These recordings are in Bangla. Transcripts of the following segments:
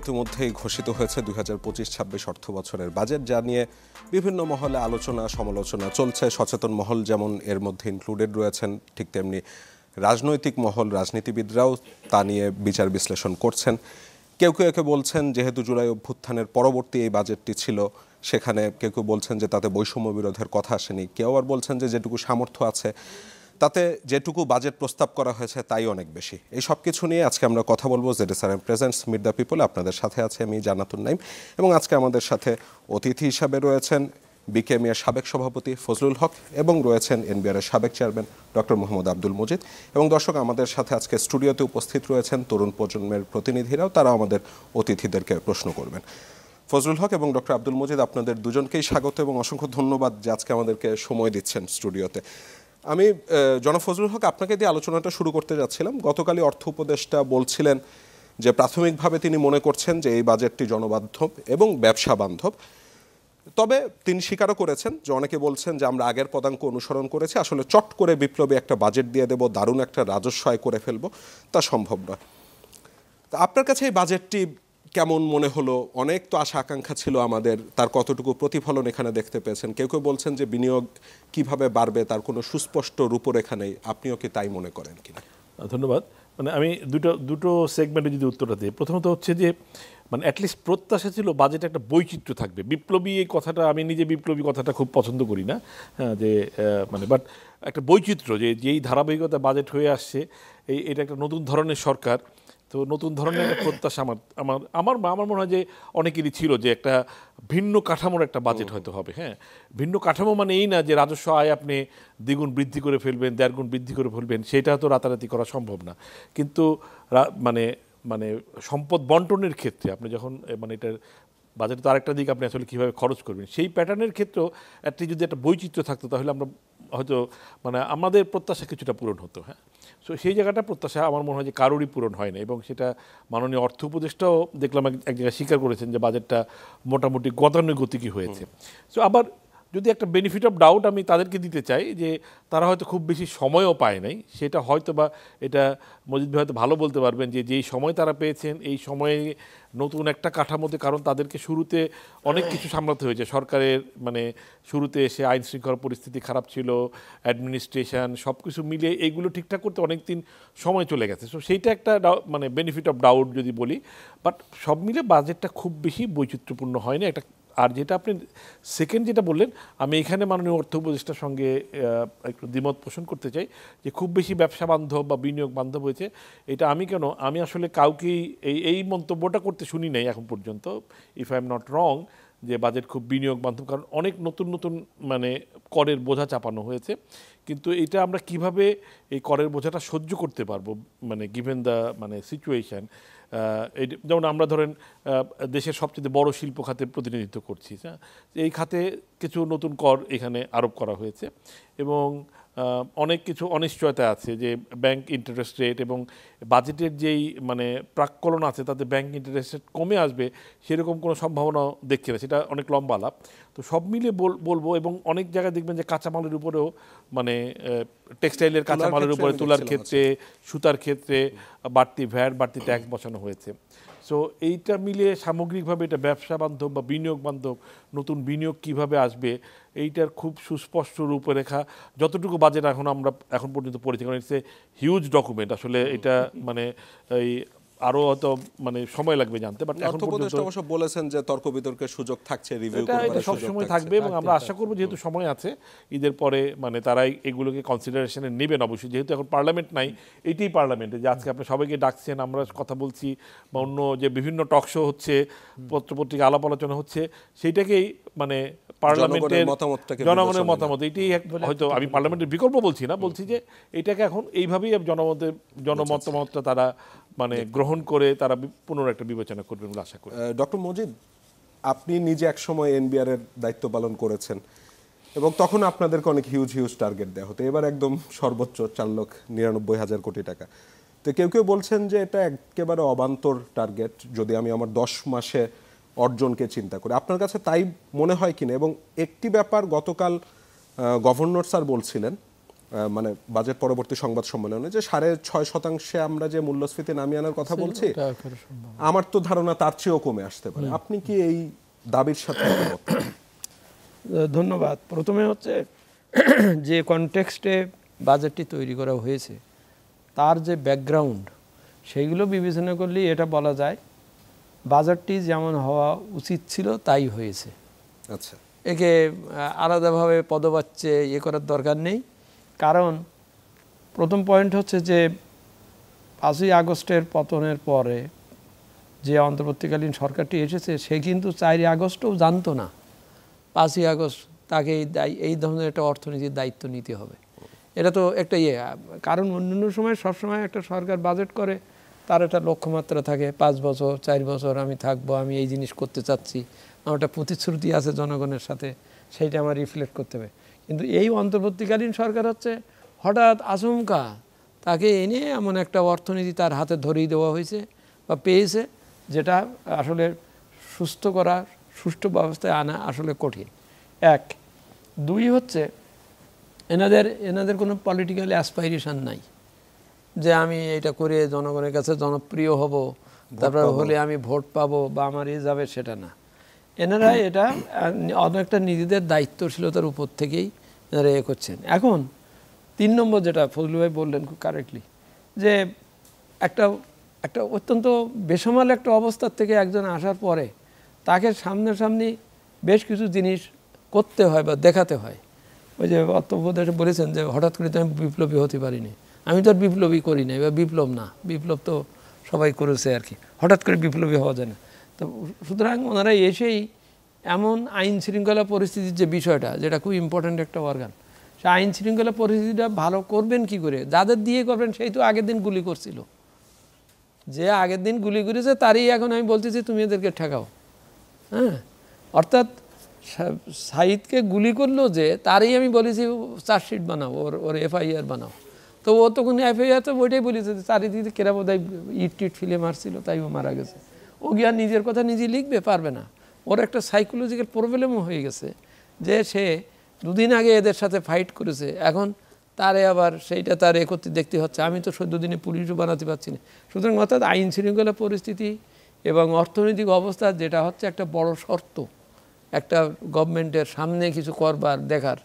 ইতিমধ্যেই ঘোষিত হয়েছে 2025-26 অর্থ বছরের বাজেট, যা নিয়ে বিভিন্ন মহলে আলোচনা সমালোচনা চলছে। সচেতন মহল যেমন এর মধ্যে ইনক্লুডেড রয়েছেন, ঠিক তেমনি রাজনৈতিক মহল, রাজনীতিবিদরাও তা নিয়ে বিচার বিশ্লেষণ করছেন। কেউ কেউ একে বলছেন যেহেতু জুলাই অভ্যুত্থানের পরবর্তী এই বাজেটটি ছিল, সেখানে কেউ কেউ বলছেন যে তাতে বৈষম্য বিরোধের কথা আসেনি। কেউ আর বলছেন যে যেটুকু সামর্থ্য আছে তাতে যেটুকু বাজেট প্রস্তাব করা হয়েছে তাই অনেক বেশি। এই সব কিছু নিয়ে আজকে আমরা কথা বলবো। ZSRM presents meet the people, আপনাদের সাথে আছে আমি জান্নাতুন নাইম, এবং আজকে আমাদের সাথে অতিথি হিসাবে রয়েছেন বিকেএমইএর সাবেক সভাপতি ফজলুল হক এবং রয়েছেন এনবিআরের সাবেক চেয়ারম্যান ডক্টর মোহাম্মদ আব্দুল মজিদ। এবং দর্শক, আমাদের সাথে আজকে স্টুডিওতে উপস্থিত রয়েছেন তরুণ প্রজন্মের প্রতিনিধিরাও, তারা আমাদের অতিথিদেরকে প্রশ্ন করবেন। ফজলুল হক এবং ডক্টর আব্দুল মজিদ, আপনাদের দুজনকেই স্বাগত এবং অসংখ্য ধন্যবাদ যে আজকে আমাদেরকে সময় দিচ্ছেন স্টুডিওতে। আমি জনাব ফজলুল হক, আপনাকে দিয়ে আলোচনাটা শুরু করতে যাচ্ছিলাম। গতকালই অর্থ উপদেষ্টা বলছিলেন যে প্রাথমিকভাবে তিনি মনে করছেন যে এই বাজেটটি জনবান্ধব এবং ব্যবসা বান্ধব। তবে তিনি স্বীকারও করেছেন যে অনেকে বলছেন যে আমরা আগের পদাঙ্ক অনুসরণ করেছি, আসলে চট করে বিপ্লবী একটা বাজেট দিয়ে দেব, দারুণ একটা রাজস্ব আয় করে ফেলবো, তা সম্ভব নয়। তা আপনার কাছে এই বাজেটটি কেমন মনে হলো? অনেক তো আশা আকাঙ্ক্ষা ছিল আমাদের, তার কতটুকু প্রতিফলন এখানে দেখতে পেয়েছেন? কেউ কেউ বলছেন যে বিনিয়োগ কিভাবে বাড়বে তার কোনো সুস্পষ্ট রূপরেখা নেই, আপনিও কি তাই মনে করেন কিনা? ধন্যবাদ। মানে আমি দুটো সেগমেন্টে যদি উত্তরটা দিই, প্রথমত হচ্ছে যে মানে অ্যাটলিস্ট প্রত্যাশা ছিল বাজেটে একটা বৈচিত্র্য থাকবে। বিপ্লবী এই কথাটা, আমি নিজে বিপ্লবী কথাটা খুব পছন্দ করি না, হ্যাঁ, যে মানে বাট একটা বৈচিত্র্য, যেই ধারাবাহিকতা বাজেট হয়ে আসছে, এটা একটা নতুন ধরনের সরকার, তো নতুন ধরনের একটা প্রত্যাশা আমার মনে হয় যে অনেকেরই ছিল যে একটা ভিন্ন কাঠামোর একটা বাজেট হয়তো হবে। হ্যাঁ, ভিন্ন কাঠামো মানে এই না যে রাজস্ব আয় আপনি দ্বিগুণ বৃদ্ধি করে ফেলবেন, দেড়গুণ বৃদ্ধি করে ফেলবেন, সেটা তো রাতারাতি করা সম্ভব না। কিন্তু মানে মানে সম্পদ বন্টনের ক্ষেত্রে আপনি যখন মানে এটার বাজেটে তো আরেকটা দিক, আপনি আসলে কীভাবে খরচ করবেন সেই প্যাটার্নের ক্ষেত্রেও যদি একটা বৈচিত্র্য থাকতো, তাহলে আমরা হয়তো মানে আমাদের প্রত্যাশা কিছুটা পূরণ হতো। হ্যাঁ, সো সেই জায়গাটা প্রত্যাশা আমার মনে হয় যে কারোরই পূরণ হয় না, এবং সেটা মাননীয় অর্থ উপদেষ্টাও দেখলাম এক জায়গায় স্বীকার করেছেন যে বাজেটটা মোটামুটি গতানুগতিকই হয়েছে। সো আবার যদি একটা বেনিফিট অফ ডাউট আমি তাদেরকে দিতে চাই যে তারা হয়তো খুব বেশি সময়ও পায় নাই, সেটা হয়তো বা এটা মজিদ ভাই হয়তো ভালো বলতে পারবেন যে যেই সময় তারা পেয়েছেন এই সময়ে নতুন একটা কাঠামোতে, কারণ তাদেরকে শুরুতে অনেক কিছু সামলাতে হয়েছে। সরকারের মানে শুরুতে এসে আইন শৃঙ্খলা পরিস্থিতি খারাপ ছিল, অ্যাডমিনিস্ট্রেশন, সব কিছু মিলিয়ে এইগুলো ঠিকঠাক করতে অনেক দিন সময় চলে গেছে। সো সেইটা একটা মানে বেনিফিট অফ ডাউট যদি বলি, বাট সব মিলে বাজেটটা খুব বেশি বৈচিত্র্যপূর্ণ হয়নি একটা। আর যেটা আপনি সেকেন্ড যেটা বললেন, আমি এখানে মাননীয় অর্থ উপদেষ্টার সঙ্গে একটু দ্বিমত পোষণ করতে চাই যে খুব বেশি ব্যবসা বান্ধব বা বিনিয়োগ বান্ধব হয়েছে। এটা আমি আসলে কাউকেই এই মন্তব্যটা করতে শুনি নাই এখন পর্যন্ত, if I am not wrong, যে বাজেট খুব বিনিয়োগ বান্ধব। কারণ অনেক নতুন নতুন মানে করের বোঝা চাপানো হয়েছে, কিন্তু এটা আমরা কিভাবে এই করের বোঝাটা সহ্য করতে পারবো, মানে গিভেন দ্য মানে সিচুয়েশান। যেমন আমরা ধরেন দেশের সবচেয়ে বড় শিল্প খাতে প্রতিনিধিত্ব করছি, হ্যাঁ, এই খাতে কিছু নতুন কর এখানে আরোপ করা হয়েছে, এবং অনেক কিছু অনিশ্চয়তা আছে যে ব্যাংক ইন্টারেস্ট রেট এবং বাজেটের যেই মানে প্রাক্কলন আছে তাতে ব্যাংক ইন্টারেস্ট রেট কমে আসবে সেরকম কোনো সম্ভাবনা দেখছে না, সেটা অনেক লম্বা লাভ। তো সব মিলিয়ে বলবো, এবং অনেক জায়গায় দেখবেন যে কাঁচামালের উপরেও মানে টেক্সটাইলের কাঁচামালের উপরে, তুলার ক্ষেত্রে, সুতার ক্ষেত্রে বাড়তি ভ্যাট, বাড়তি ট্যাক্স বসানো হয়েছে। সো এইটা মিলিয়ে সামগ্রিকভাবে এটা ব্যবসা বান্ধব বা বিনিয়োগ বান্ধব, নতুন বিনিয়োগ কিভাবে আসবে, এইটার খুব সুস্পষ্ট রূপরেখা যতটুকু বাজেট আমরা এখন পর্যন্ত পড়েছি, কারণ ইটস এ হিউজ ডকুমেন্ট আসলে। এটা মানে এই আরো হয়তো মানে সময় লাগবে জানতে, বাট এখন পর্যন্ত অবশ্য বলেছেন যে তর্ক বিতর্কের সুযোগ থাকছে, রিভিউ করবার এটা সব সময় থাকবে, এবং আমরা আশা করব যেহেতু সময় আছে ঈদের পরে মানে তারাই এগুলোকে কনসিডারেশনে নেবেন অবশ্যই। যেহেতু এখন পার্লামেন্ট নাই, এইটাই পার্লামেন্টে যে আজকে আপনি সবাইকে ডাকছেন, আমরা কথা বলছি, বা অন্য যে বিভিন্ন টক শো হচ্ছে, পত্রপত্রিকা আলাপ আলোচনা হচ্ছে, সেইটাকেই মানে পার্লামেন্টের জনগণের মতামত, এইটাই হয়তো, আমি পার্লামেন্টের বিকল্প বলছি না, বলছি যে এইটাকে এখন এইভাবেই জনমতামতটা তারা মানে গ্রহণ করে তারা পুনরায় একটা বিবেচনা করবেন বলে আশা করি। ডক্টর মজিদ, আপনি নিজে এক সময় এনবিআর এর দায়িত্ব পালন করেছেন, এবং তখন আপনাদেরকে অনেক হিউজ টার্গেট দেওয়া হতো, এবার একদম সর্বোচ্চ 4,99,000 কোটি টাকা। তো কেউ কেউ বলছেন যে এটা একেবারে অবান্তর টার্গেট যদি আমি আমার 10 মাসে অর্জনকে চিন্তা করি। আপনার কাছে তাই মনে হয় কিনা? এবং একটি ব্যাপার গতকাল গভর্নর স্যার বলছিলেন মানে বাজেট পরবর্তী সংবাদ সম্মেলনে যে 6.5% আমরা যে মূল্যস্ফীতি নামিয়ে আনার কথা বলছি, আমার তো ধারণা তার চেয়েও কমে আসতে পারে। আপনি কি এই দাবির সাথে একমত? ধন্যবাদ। প্রথমে হচ্ছে যে কনটেক্সটে বাজেটটি তৈরি করা হয়েছে তার যে ব্যাকগ্রাউন্ড সেইগুলো বিবেচনা করলেই এটা বলা যায় বাজেটটি যেমন হওয়া উচিত ছিল তাই হয়েছে। আচ্ছা, একে আলাদাভাবে পদবাচ্যে করার দরকার নেই। কারণ প্রথম পয়েন্ট হচ্ছে যে 5ই আগস্টের পতনের পরে যে অন্তর্বর্তীকালীন সরকারটি এসেছে সে কিন্তু 4ই আগস্টও জানতো না 5ই আগস্ট তাকে এই ধরনের একটা অর্থনীতির দায়িত্ব নিতে হবে। এটা তো একটা কারণ অন্যান্য সময় সবসময় একটা সরকার বাজেট করে তার একটা লক্ষ্যমাত্রা থাকে, 5 বছর 4 বছর আমি থাকবো, আমি এই জিনিস করতে চাচ্ছি, আমার একটা প্রতিশ্রুতি আছে জনগণের সাথে, সেইটা আমার রিফ্লেক্ট করতে হবে। কিন্তু এই অন্তর্বর্তীকালীন সরকার হচ্ছে হঠাৎ আচমকা তাকে এনে এমন একটা অর্থনীতি তার হাতে ধরিয়ে দেওয়া হয়েছে বা পেয়েছে যেটা আসলে সুষ্ঠু ব্যবস্থায় আনা আসলে কঠিন। 1, 2 হচ্ছে এনাদের কোনো পলিটিক্যাল অ্যাসপাইরেশন নাই যে আমি এটা করে জনগণের কাছে জনপ্রিয় হব, তারপর হলে আমি ভোট পাবো বা আমার যাবে, সেটা না। এনারা এটা অনেকটা নিজেদের দায়িত্বশীলতার উপর থেকেই এনারা করছেন। এখন 3 নম্বর যেটা ফজলু ভাই বললেন খুব কারেক্টলি, যে একটা অত্যন্ত বেসামাল একটা অবস্থার থেকে একজন আসার পরে তাকে সামনাসামনি বেশ কিছু জিনিস করতে হয় বা দেখাতে হয়। ওই যে অর্থপ্রদেশে বলেছেন যে হঠাৎ করে তো আমি বিপ্লবী হতে পারিনি, আমি তো আর বিপ্লবী করি নাই বা বিপ্লব না, বিপ্লব তো সবাই করেছে আর কি, হঠাৎ করে বিপ্লবী হওয়া যায় না। তো সুতরাং ওনারা এসেই এমন আইন শৃঙ্খলা পরিস্থিতির যে বিষয়টা, যেটা খুব ইম্পর্ট্যান্ট একটা অর্গান, সে আইন শৃঙ্খলা পরিস্থিতিটা ভালো করবেন কি করে? যাদের দিয়ে করবেন সেই তো আগের দিন গুলি করছিল, যে আগের দিন গুলি করেছে তারই এখন আমি বলতেছি তুমি এদেরকে ঠেকাও। হ্যাঁ, অর্থাৎ সাঈদকে গুলি করলো যে তারই আমি বলেছি চার্জশিট বানাও, ওর FIR বানাও। তো ও তখন FIR তো ওইটাই বলেছে চারিদিকে কেরা বোধহয় ইট টিট ফিলে মারছিল তাই ও মারা গেছে। ও গিয়া নিজের কথা নিজে লিখবে পারবে না, ওর একটা সাইকোলজিক্যাল প্রবলেমও হয়ে গেছে যে সে 2 দিন আগে এদের সাথে ফাইট করেছে, এখন তারে আবার সেইটা তার করতে দেখতে হচ্ছে, আমি তো 14 দিনে পুলিশও বানাতে পারছি না। সুতরাং অর্থাৎ আইন শৃঙ্খলা পরিস্থিতি এবং অর্থনৈতিক অবস্থা যেটা হচ্ছে একটা বড় শর্ত একটা গভর্নমেন্টের সামনে কিছু করবার দেখার,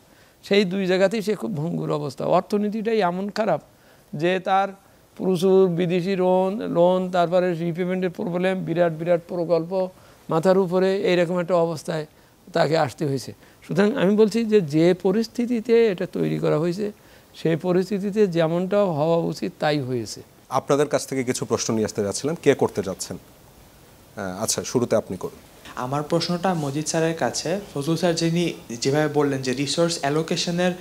সেই 2 জায়গাতেই সে খুব ভঙ্গুর অবস্থা। অর্থনীতিটাই এমন খারাপ যে তার প্রচুর বিদেশি লোন, তারপরে রিপেমেন্টের প্রবলেম, বিরাট প্রকল্প মাথার উপরে, এইরকম একটা অবস্থায় তাকে আসতে হয়েছে। সুতরাং আমি বলছি যে পরিস্থিতিতে এটা তৈরি করা হয়েছে সেই পরিস্থিতিতে যেমনটা হওয়া উচিত তাই হয়েছে। আপনাদের কাছ থেকে কিছু প্রশ্ন নিয়ে আসতে যাচ্ছিলাম, কে করতে যাচ্ছেন? আচ্ছা, শুরুতে আপনি করুন। আমার প্রশ্নটা মজিদ স্যারের কাছে। ফজলুল স্যার যিনি যেভাবে বললেন যে রিসোর্স অ্যালোকেশনের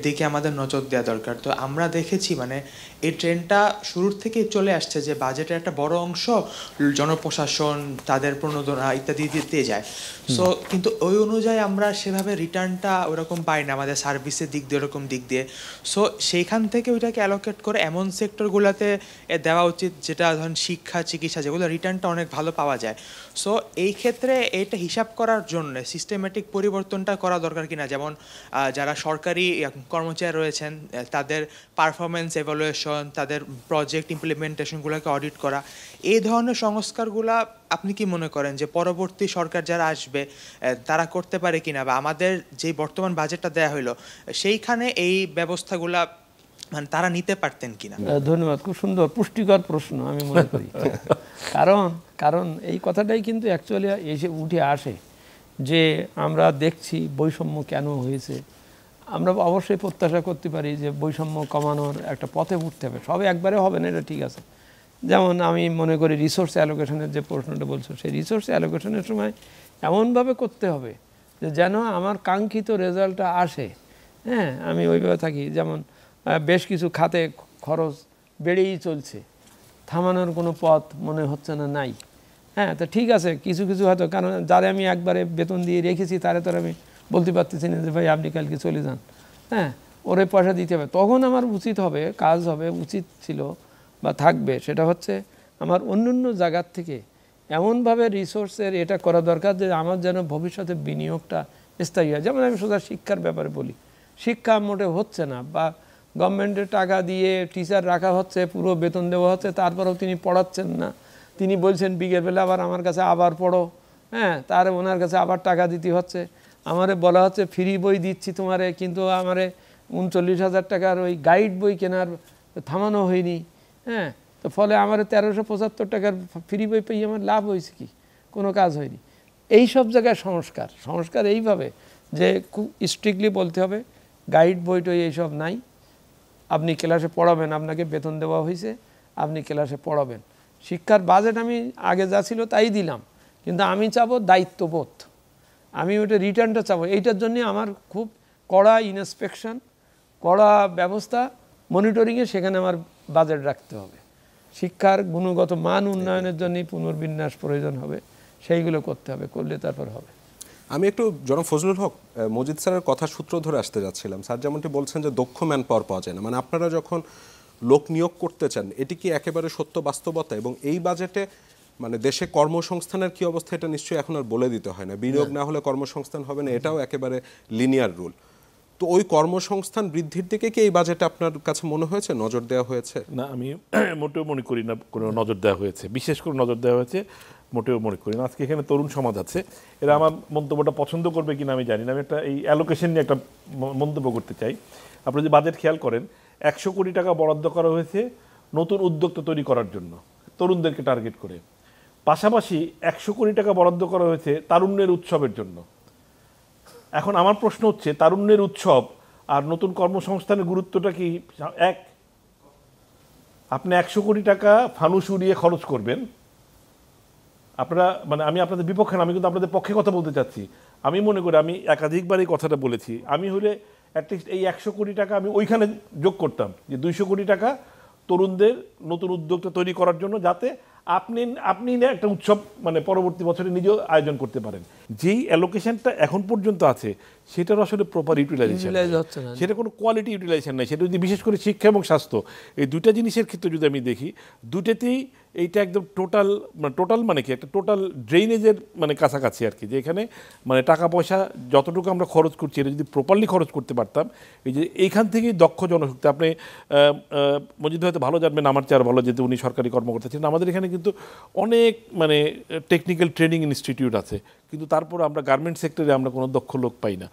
দিকে আমাদের নজর দেওয়া দরকার, তো আমরা দেখেছি মানে এই ট্রেন্ডটা শুরুর থেকেই চলে আসছে যে বাজেটের একটা বড় অংশ জনপ্রশাসন, তাদের প্রণোদনা ইত্যাদি দিতে যায়। সো কিন্তু ওই অনুযায়ী আমরা সেভাবে রিটার্নটা ওরকম পাই না আমাদের সার্ভিসের দিক দিয়ে, ওরকম দিক দিয়ে। সো সেইখান থেকে ওইটাকে অ্যালোকেট করে এমন সেক্টরগুলোতে দেওয়া উচিত যেটা ধরেন শিক্ষা, চিকিৎসা, যেগুলো রিটার্নটা অনেক ভালো পাওয়া যায়। সো এই ক্ষেত্রে এইটা হিসাব করার জন্য সিস্টেমেটিক পরিবর্তনটা করা দরকার কিনা, যেমন যারা সরকারি কর্মচারী রয়েছেন তাদের পারফরমেন্স এভালুয়েশন, তাদের প্রজেক্ট ইমপ্লিমেন্টেশনগুলোকে অডিট করা, এই ধরনের সংস্কারগুলা আপনি কি মনে করেন যে পরবর্তী সরকার যারা আসবে তারা করতে পারে কিনা, বা আমাদের যে বর্তমান বাজেটটা দেওয়া হলো সেইখানে এই ব্যবস্থাগুলা মানে তারা নিতে পারতেন কিনা? ধন্যবাদ, খুব সুন্দর পুষ্টিকর প্রশ্ন আমি মনে করি। কারণ এই কথাটাই কিন্তু অ্যাকচুয়ালি এসে উঠে আসে যে আমরা দেখছি বৈষম্য কেন হয়েছে। আমরা অবশ্যই প্রত্যাশা করতে পারি যে বৈষম্য কমানোর একটা পথে উঠতে হবে, সবে একবারে হবে না, এটা ঠিক আছে। যেমন আমি মনে করি রিসোর্স অ্যালোকেশনের যে প্রশ্নটা বলছো, সেই রিসোর্স অ্যালোকেশনের সময় এমনভাবে করতে হবে যে যেন আমার কাঙ্ক্ষিত রেজাল্টটা আসে। হ্যাঁ, আমি ওইভাবে থাকি। যেমন বেশ কিছু খাতে খরচ বেড়েই চলছে, থামানোর কোনো পথ মনে হচ্ছে না নাই। হ্যাঁ, তো ঠিক আছে, কিছু হয়তো, কারণ যারা আমি একবারে বেতন দিয়ে রেখেছি তারা তো আমি বলতে পারতেছি না যে ভাই আপনি কালকে চলে যান। হ্যাঁ, ওরে পয়সা দিতে হবে। তখন আমার উচিত হবে, কাজ হবে, উচিত ছিল বা থাকবে, সেটা হচ্ছে আমার অন্য জায়গার থেকে এমনভাবে রিসোর্সের এটা করা দরকার যে আমার যেন ভবিষ্যতে বিনিয়োগটা স্থায়ী হয়। যেমন আমি সোজা শিক্ষার ব্যাপারে বলি, শিক্ষা মোটে হচ্ছে না বা গভর্নমেন্টের টাকা দিয়ে টিচার রাখা হচ্ছে, পুরো বেতন দেওয়া হচ্ছে, তারপরেও তিনি পড়াচ্ছেন না। তিনি বলছেন বিকেলবেলা আবার আমার কাছে আবার পড়ো, হ্যাঁ, তার ওনার কাছে আবার টাকা দিতে হচ্ছে। আমারে বলা হচ্ছে ফ্রি বই দিচ্ছি তোমারে, কিন্তু আমারে 39,000 টাকার ওই গাইড বই কেনার থামানো হয়নি, হ্যাঁ। তো ফলে আমার 1375 টাকার ফ্রি বই পেয়ে আমার লাভ হয়েছে কি? কোনো কাজ হয়নি। এই সব জায়গায় সংস্কার এইভাবে যে খুব স্ট্রিক্টলি বলতে হবে গাইড বইটই এইসব নাই, আপনি ক্লাসে পড়াবেন, আপনাকে বেতন দেওয়া হয়েছে, আপনি ক্লাসে পড়াবেন। শিক্ষার বাজেট আমি আগে যা ছিল তাই দিলাম, কিন্তু আমি চাবো দায়িত্ববোধ, আমি ওইটা রিটার্নটা চাবো। এইটার জন্যে আমার খুব কড়া ইন্সপেকশন, কড়া ব্যবস্থা, মনিটরিংয়ে সেখানে আমার বাজেট রাখতে হবে। শিক্ষার গুণগত মান উন্নয়নের জন্য পুনর্বিন্যাস প্রয়োজন হবে, সেইগুলো করতে হবে, করলে তারপর হবে। আমি একটু জনাব ফজলুল হক মজিদ স্যারের কথা সূত্র ধরে আসতে যাচ্ছিলাম। স্যার যেমনটি বলছেন যে দক্ষ ম্যান পাওয়ার পাওয়া যায় না, মানে আপনারা যখন লোক নিয়োগ করতে চান এটি কি একেবারে সত্য বাস্তবতা? এবং এই বাজেটে মানে দেশে কর্মসংস্থানের কি অবস্থা এটা নিশ্চয়ই এখন আর বলে দিতে হয় না, বিনিয়োগ না হলে কর্মসংস্থান হবে না, এটাও একেবারে লিনিয়ার রুল। তো ওই কর্মসংস্থান বৃদ্ধির দিকে কি এই বাজেটে আপনার কাছে মনে হয়েছে নজর দেওয়া হয়েছে? না, আমি মোটেও মনে করি না কোনো নজর দেওয়া হয়েছে, বিশেষ করে নজর দেওয়া হয়েছে মোটেও মনে করি না। আজকে এখানে তরুণ সমাজ আছে, এরা আমার মন্তব্যটা পছন্দ করবে কিনা আমি জানি না। আমি একটা এই অ্যালোকেশন নিয়ে একটা মন্তব্য করতে চাই। আপনি যদি বাজেট খেয়াল করেন, 100 কোটি টাকা বরাদ্দ করা হয়েছে নতুন উদ্যোক্তা তৈরি করার জন্য, তরুণদেরকে টার্গেট করে। পাশাপাশি 100 কোটি টাকা বরাদ্দ করা হয়েছে তারুণ্যের উৎসবের জন্য। এখন আমার প্রশ্ন হচ্ছে, তারুণ্যের উৎসব আর নতুন কর্মসংস্থানের গুরুত্বটা কি এক? আপনি 100 কোটি টাকা ফানুস উড়িয়ে খরচ করবেন, আপনারা মানে আমি আপনাদের বিপক্ষে না, আমি কিন্তু আপনাদের পক্ষে কথা বলতে চাচ্ছি। আমি মনে করি, আমি একাধিকবার এই কথাটা বলেছি, আমি হলে অ্যাটলিস্ট এই 100 কোটি টাকা আমি ওইখানে যোগ করতাম যে 200 কোটি টাকা তরুণদের নতুন উদ্যোক্তা তৈরি করার জন্য, যাতে আপনি একটা উৎসব মানে পরবর্তী বছরে নিজেও আয়োজন করতে পারেন। যেই অ্যালোকেশনটা এখন পর্যন্ত আছে সেটার আসলে প্রপার ইউটিলাইজেশন হচ্ছে না, সেটা কোনো কোয়ালিটি ইউটিলাইজেশন নাই। সেটা যদি বিশেষ করে শিক্ষা এবং স্বাস্থ্য এই দুইটা জিনিসের ক্ষেত্রে যদি আমি দেখি, দুটেতেই এইটা একদম টোটাল মানে কি একটা টোটাল ড্রেনেজের মানে কাছাকাছি আর কি, যে এখানে মানে টাকা পয়সা যতটুকু আমরা খরচ করছি এটা যদি প্রপারলি খরচ করতে পারতাম, এই যে এইখান থেকেই দক্ষ জনশক্তি। আপনি মজিদ হয়তো ভালো জানবেন, আমার চেয়ে আর ভালো, যেহেতু উনি সরকারি কর্মকর্তা ছিলেন। আমাদের এখানে কিন্তু অনেক মানে টেকনিক্যাল ট্রেনিং ইনস্টিটিউট আছে, কিন্তু তারপর আমরা গার্মেন্ট সেক্টরে আমরা কোনো দক্ষ লোক পাই না।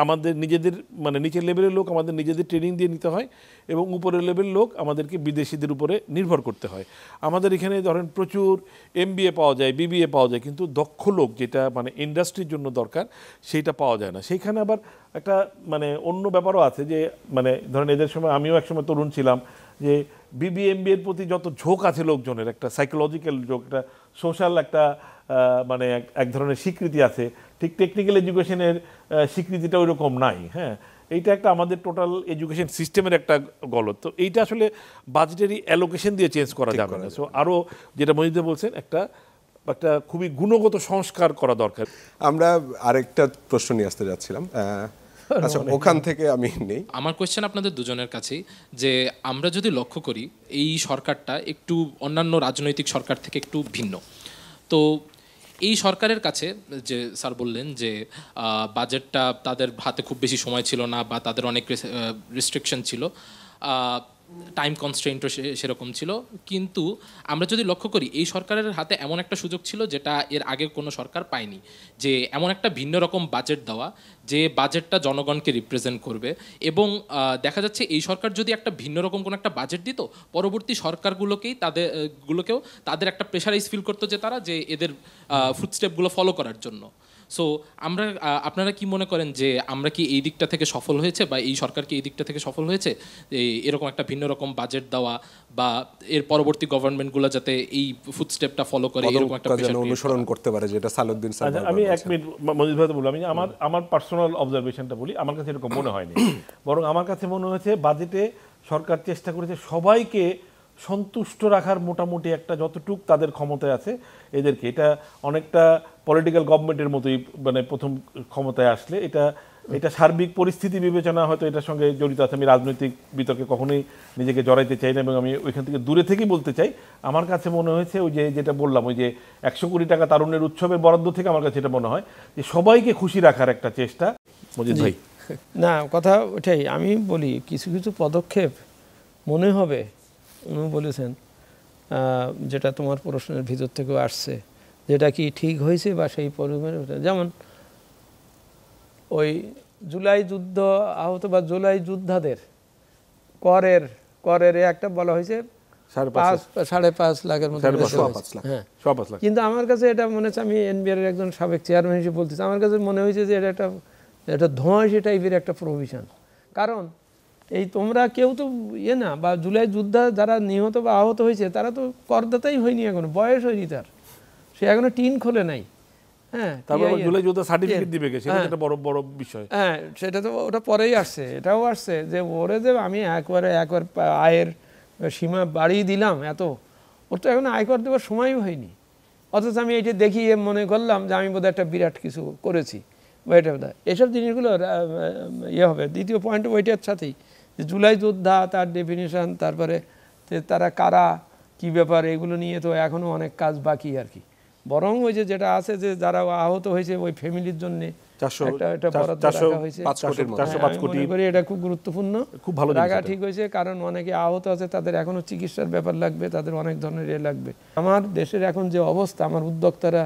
আমাদের নিজেদের মানে নিচের লেভেলের লোক আমাদের নিজেদের ট্রেনিং দিয়ে নিতে হয়, এবং উপরের লেভেল লোক আমাদেরকে বিদেশিদের উপরে নির্ভর করতে হয়। আমাদের এখানে ধরেন প্রচুর MBA পাওয়া যায়, BBA পাওয়া যায়, কিন্তু দক্ষ লোক যেটা মানে ইন্ডাস্ট্রির জন্য দরকার সেইটা পাওয়া যায় না। সেইখানে আবার একটা মানে অন্য ব্যাপারও আছে, যে মানে ধরেন এদের সময় আমিও একসময় তরুণ ছিলাম, যে BBA MBA এর প্রতি যত ঝোঁক আছে লোকজনের, একটা সাইকোলজিক্যাল ঝোঁক, একটা সোশ্যাল একটা মানে এক ধরনের স্বীকৃতি আছে, ঠিক টেকনিক্যাল এডুকেশনের স্বীকৃতিটা ওই রকম নাই। হ্যাঁ, এইটা একটা আমাদের টোটাল এডুকেশন সিস্টেমের একটা গলত। তো এইটা আসলে বাজেটারি অ্যালোকেশন দিয়ে চেঞ্জ করা যাবে না। সো আরও যেটা মজিদ বলছেন, একটা খুবই গুণগত সংস্কার করা দরকার। আমরা আরেকটা প্রশ্ন নিয়ে আসতে যাচ্ছিলাম, আচ্ছা ওখান থেকে আমি নেই। আমার কোয়েশ্চেন আপনাদের দুজনের কাছেই, যে আমরা যদি লক্ষ্য করি এই সরকারটা একটু অন্যান্য রাজনৈতিক সরকার থেকে একটু ভিন্ন। তো এই সরকারের কাছে যে স্যার বললেন যে বাজেটটা তাদের হাতে খুব বেশি সময় ছিল না, বা তাদের অনেক রেস্ট্রিকশন ছিল, টাইম কনস্ট্রেন্টও সেরকম ছিল, কিন্তু আমরা যদি লক্ষ্য করি এই সরকারের হাতে এমন একটা সুযোগ ছিল যেটা এর আগে কোনো সরকার পায়নি, যে এমন একটা ভিন্ন রকম বাজেট দেওয়া যে বাজেটটা জনগণকে রিপ্রেজেন্ট করবে। এবং দেখা যাচ্ছে এই সরকার যদি একটা ভিন্ন রকম কোনো একটা বাজেট দিত, পরবর্তী সরকারগুলোকেও তাদের একটা প্রেশারাইজ ফিল করতো যে তারা যে এদের ফুটস্টেপগুলো ফলো করার জন্য। সো আপনারা কি মনে করেন যে আমরা কি এই দিকটা থেকে সফল হয়েছে, বা এই সরকার কি এই দিকটা থেকে সফল হয়েছে, এরকম একটা ভিন্ন রকম বাজেট দেওয়া, বা এর পরবর্তী গভর্নমেন্টগুলো যাতে এই ফুটস্টেপটা ফলো করে এরকম একটা অনুসরণ করতে পারে, যেটা সালাউদ্দিন স্যার। আমি এক মিনিট মজিদ ভাই বলবো, আমি আমার পার্সোনাল অবজারভেশনটা বলি। আমার কাছে এরকম মনে হয়নি, বরং আমার কাছে মনে হয়েছে বাজেটে সরকার চেষ্টা করেছে সবাইকে সন্তুষ্ট রাখার, মোটামুটি একটা যতটুক তাদের ক্ষমতায় আছে এদেরকে। এটা অনেকটা পলিটিক্যাল গভর্নমেন্টের মতোই, মানে প্রথম ক্ষমতায় আসলে এটা সার্বিক পরিস্থিতি বিবেচনা হয়তো এটার সঙ্গে জড়িত আছে। আমি রাজনৈতিক বিতর্কে কখনোই নিজেকে জড়াইতে চাই না, এবং আমি ওইখান থেকে দূরে থেকেই বলতে চাই। আমার কাছে মনে হয়েছে ওই যেটা বললাম, ওই যে 100 কোটি টাকা তারুণ্যের উৎসবের বরাদ্দ থেকে আমার কাছে এটা মনে হয় যে সবাইকে খুশি রাখার একটা চেষ্টা। মজিদ ভাই। না, কথা ওটাই আমি বলি, কিছু কিছু পদক্ষেপ মনে হবে উনি বলেছেন, যেটা তোমার প্রশ্নের ভিতর থেকেও আসছে, যেটা কি ঠিক হয়েছে বা সেই পরিমাণে, যেমন ওই জুলাই যুদ্ধ আহত বা জুলাই যোদ্ধাদের করের একটা বলা হয়েছে 5.5 লাখের মতো। হ্যাঁ, কিন্তু আমার কাছে এটা মনে হচ্ছে, আমি এনবিআর এর একজন সাবেক চেয়ারম্যান হিসেবে বলতেছি, আমার কাছে মনে হয়েছে যে এটা একটা ধোঁয়াশি টাইপের একটা প্রভিশন। কারণ এই তোমরা কেউ তো না, বা জুলাই যোদ্ধা যারা নিহত বা আহত হয়েছে তারা তো করদাতাই হয়নি, এখনো বয়স হয়নি তার, সে এখনো টিন খোলে নাই। হ্যাঁ, জুলাই যোদ্ধা সার্টিফিকেট দিবে, সেটা একটা বড় বিষয়। হ্যাঁ, সেটা তো ওটা পরেই আসছে, এটাও আসছে যে ওরে যে আমি একবার আয়ের সীমা বাড়িয়ে দিলাম এত, ওর তো এখন আয়কর দেওয়ার সময়ই হয়নি, অথচ আমি এটা দেখিয়ে মনে করলাম যে আমি বোধহয় একটা বিরাট কিছু করেছি বা এটা বোধহয়, এসব জিনিসগুলো হবে। দ্বিতীয় পয়েন্ট ওইটার সাথেই যে জুলাই যোদ্ধা, তার ডেফিনিশন, তারপরে তারা কারা, কি ব্যাপার, এগুলো নিয়ে তো এখনও অনেক কাজ বাকি আর কি। বরং ওই যে যেটা আছে যে যারা আহত হয়েছে ওই ফ্যামিলির জন্য এটা খুব গুরুত্বপূর্ণ, খুব ভালো রাখা ঠিক হয়েছে। কারণ অনেকে আহত আছে, তাদের এখনো চিকিৎসার ব্যাপার লাগবে, তাদের অনেক ধরনের লাগবে। আমার দেশের এখন যে অবস্থা, আমার উদ্যোক্তারা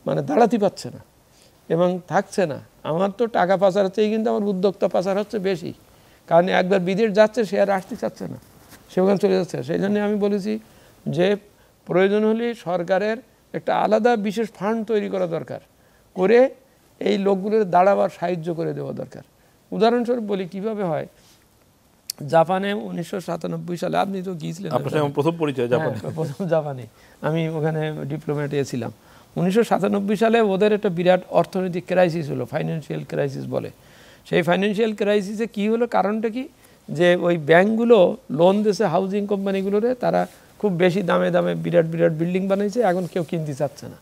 মানে দাঁড়াতে পারছে না এবং থাকছে না। আমার তো টাকা পাচার হচ্ছে, কিন্তু আমার উদ্যোক্তা পাচার হচ্ছে বেশি, কারণ একবার বিদেশ যাচ্ছে, সে আর আসতে চাচ্ছে না, সে ওখানে চলে যাচ্ছে। সেই জন্য আমি বলেছি যে প্রয়োজন হলে সরকারের একটা আলাদা বিশেষ ফান্ড তৈরি করা দরকার, করে এই লোকগুলোর দাঁড়াবার সাহায্য করে দেওয়া দরকার। উদাহরণস্বরূপ বলি কিভাবে হয়, জাপানে 1997 সালে, আপনি তো গিয়েছিলেন, প্রথম পরিচয় প্রথম জাপানে, আমি ওখানে ডিপ্লোম্যাটে ছিলাম। 1997 সালে ওদের একটা বিরাট অর্থনৈতিক ক্রাইসিস হলো, ফাইন্যান্সিয়াল ক্রাইসিস বলে। সেই ফাইন্যান্সিয়াল ক্রাইসিসে কি হলো, কারণটা কি, যে ওই ব্যাংকগুলো লোন দিয়েছে হাউজিং কোম্পানিগুলোরে, তারা খুব বেশি দামে বিরাট বিরাট বিল্ডিং বানাইছে, এখন কেউ কিনতে চাচ্ছে না,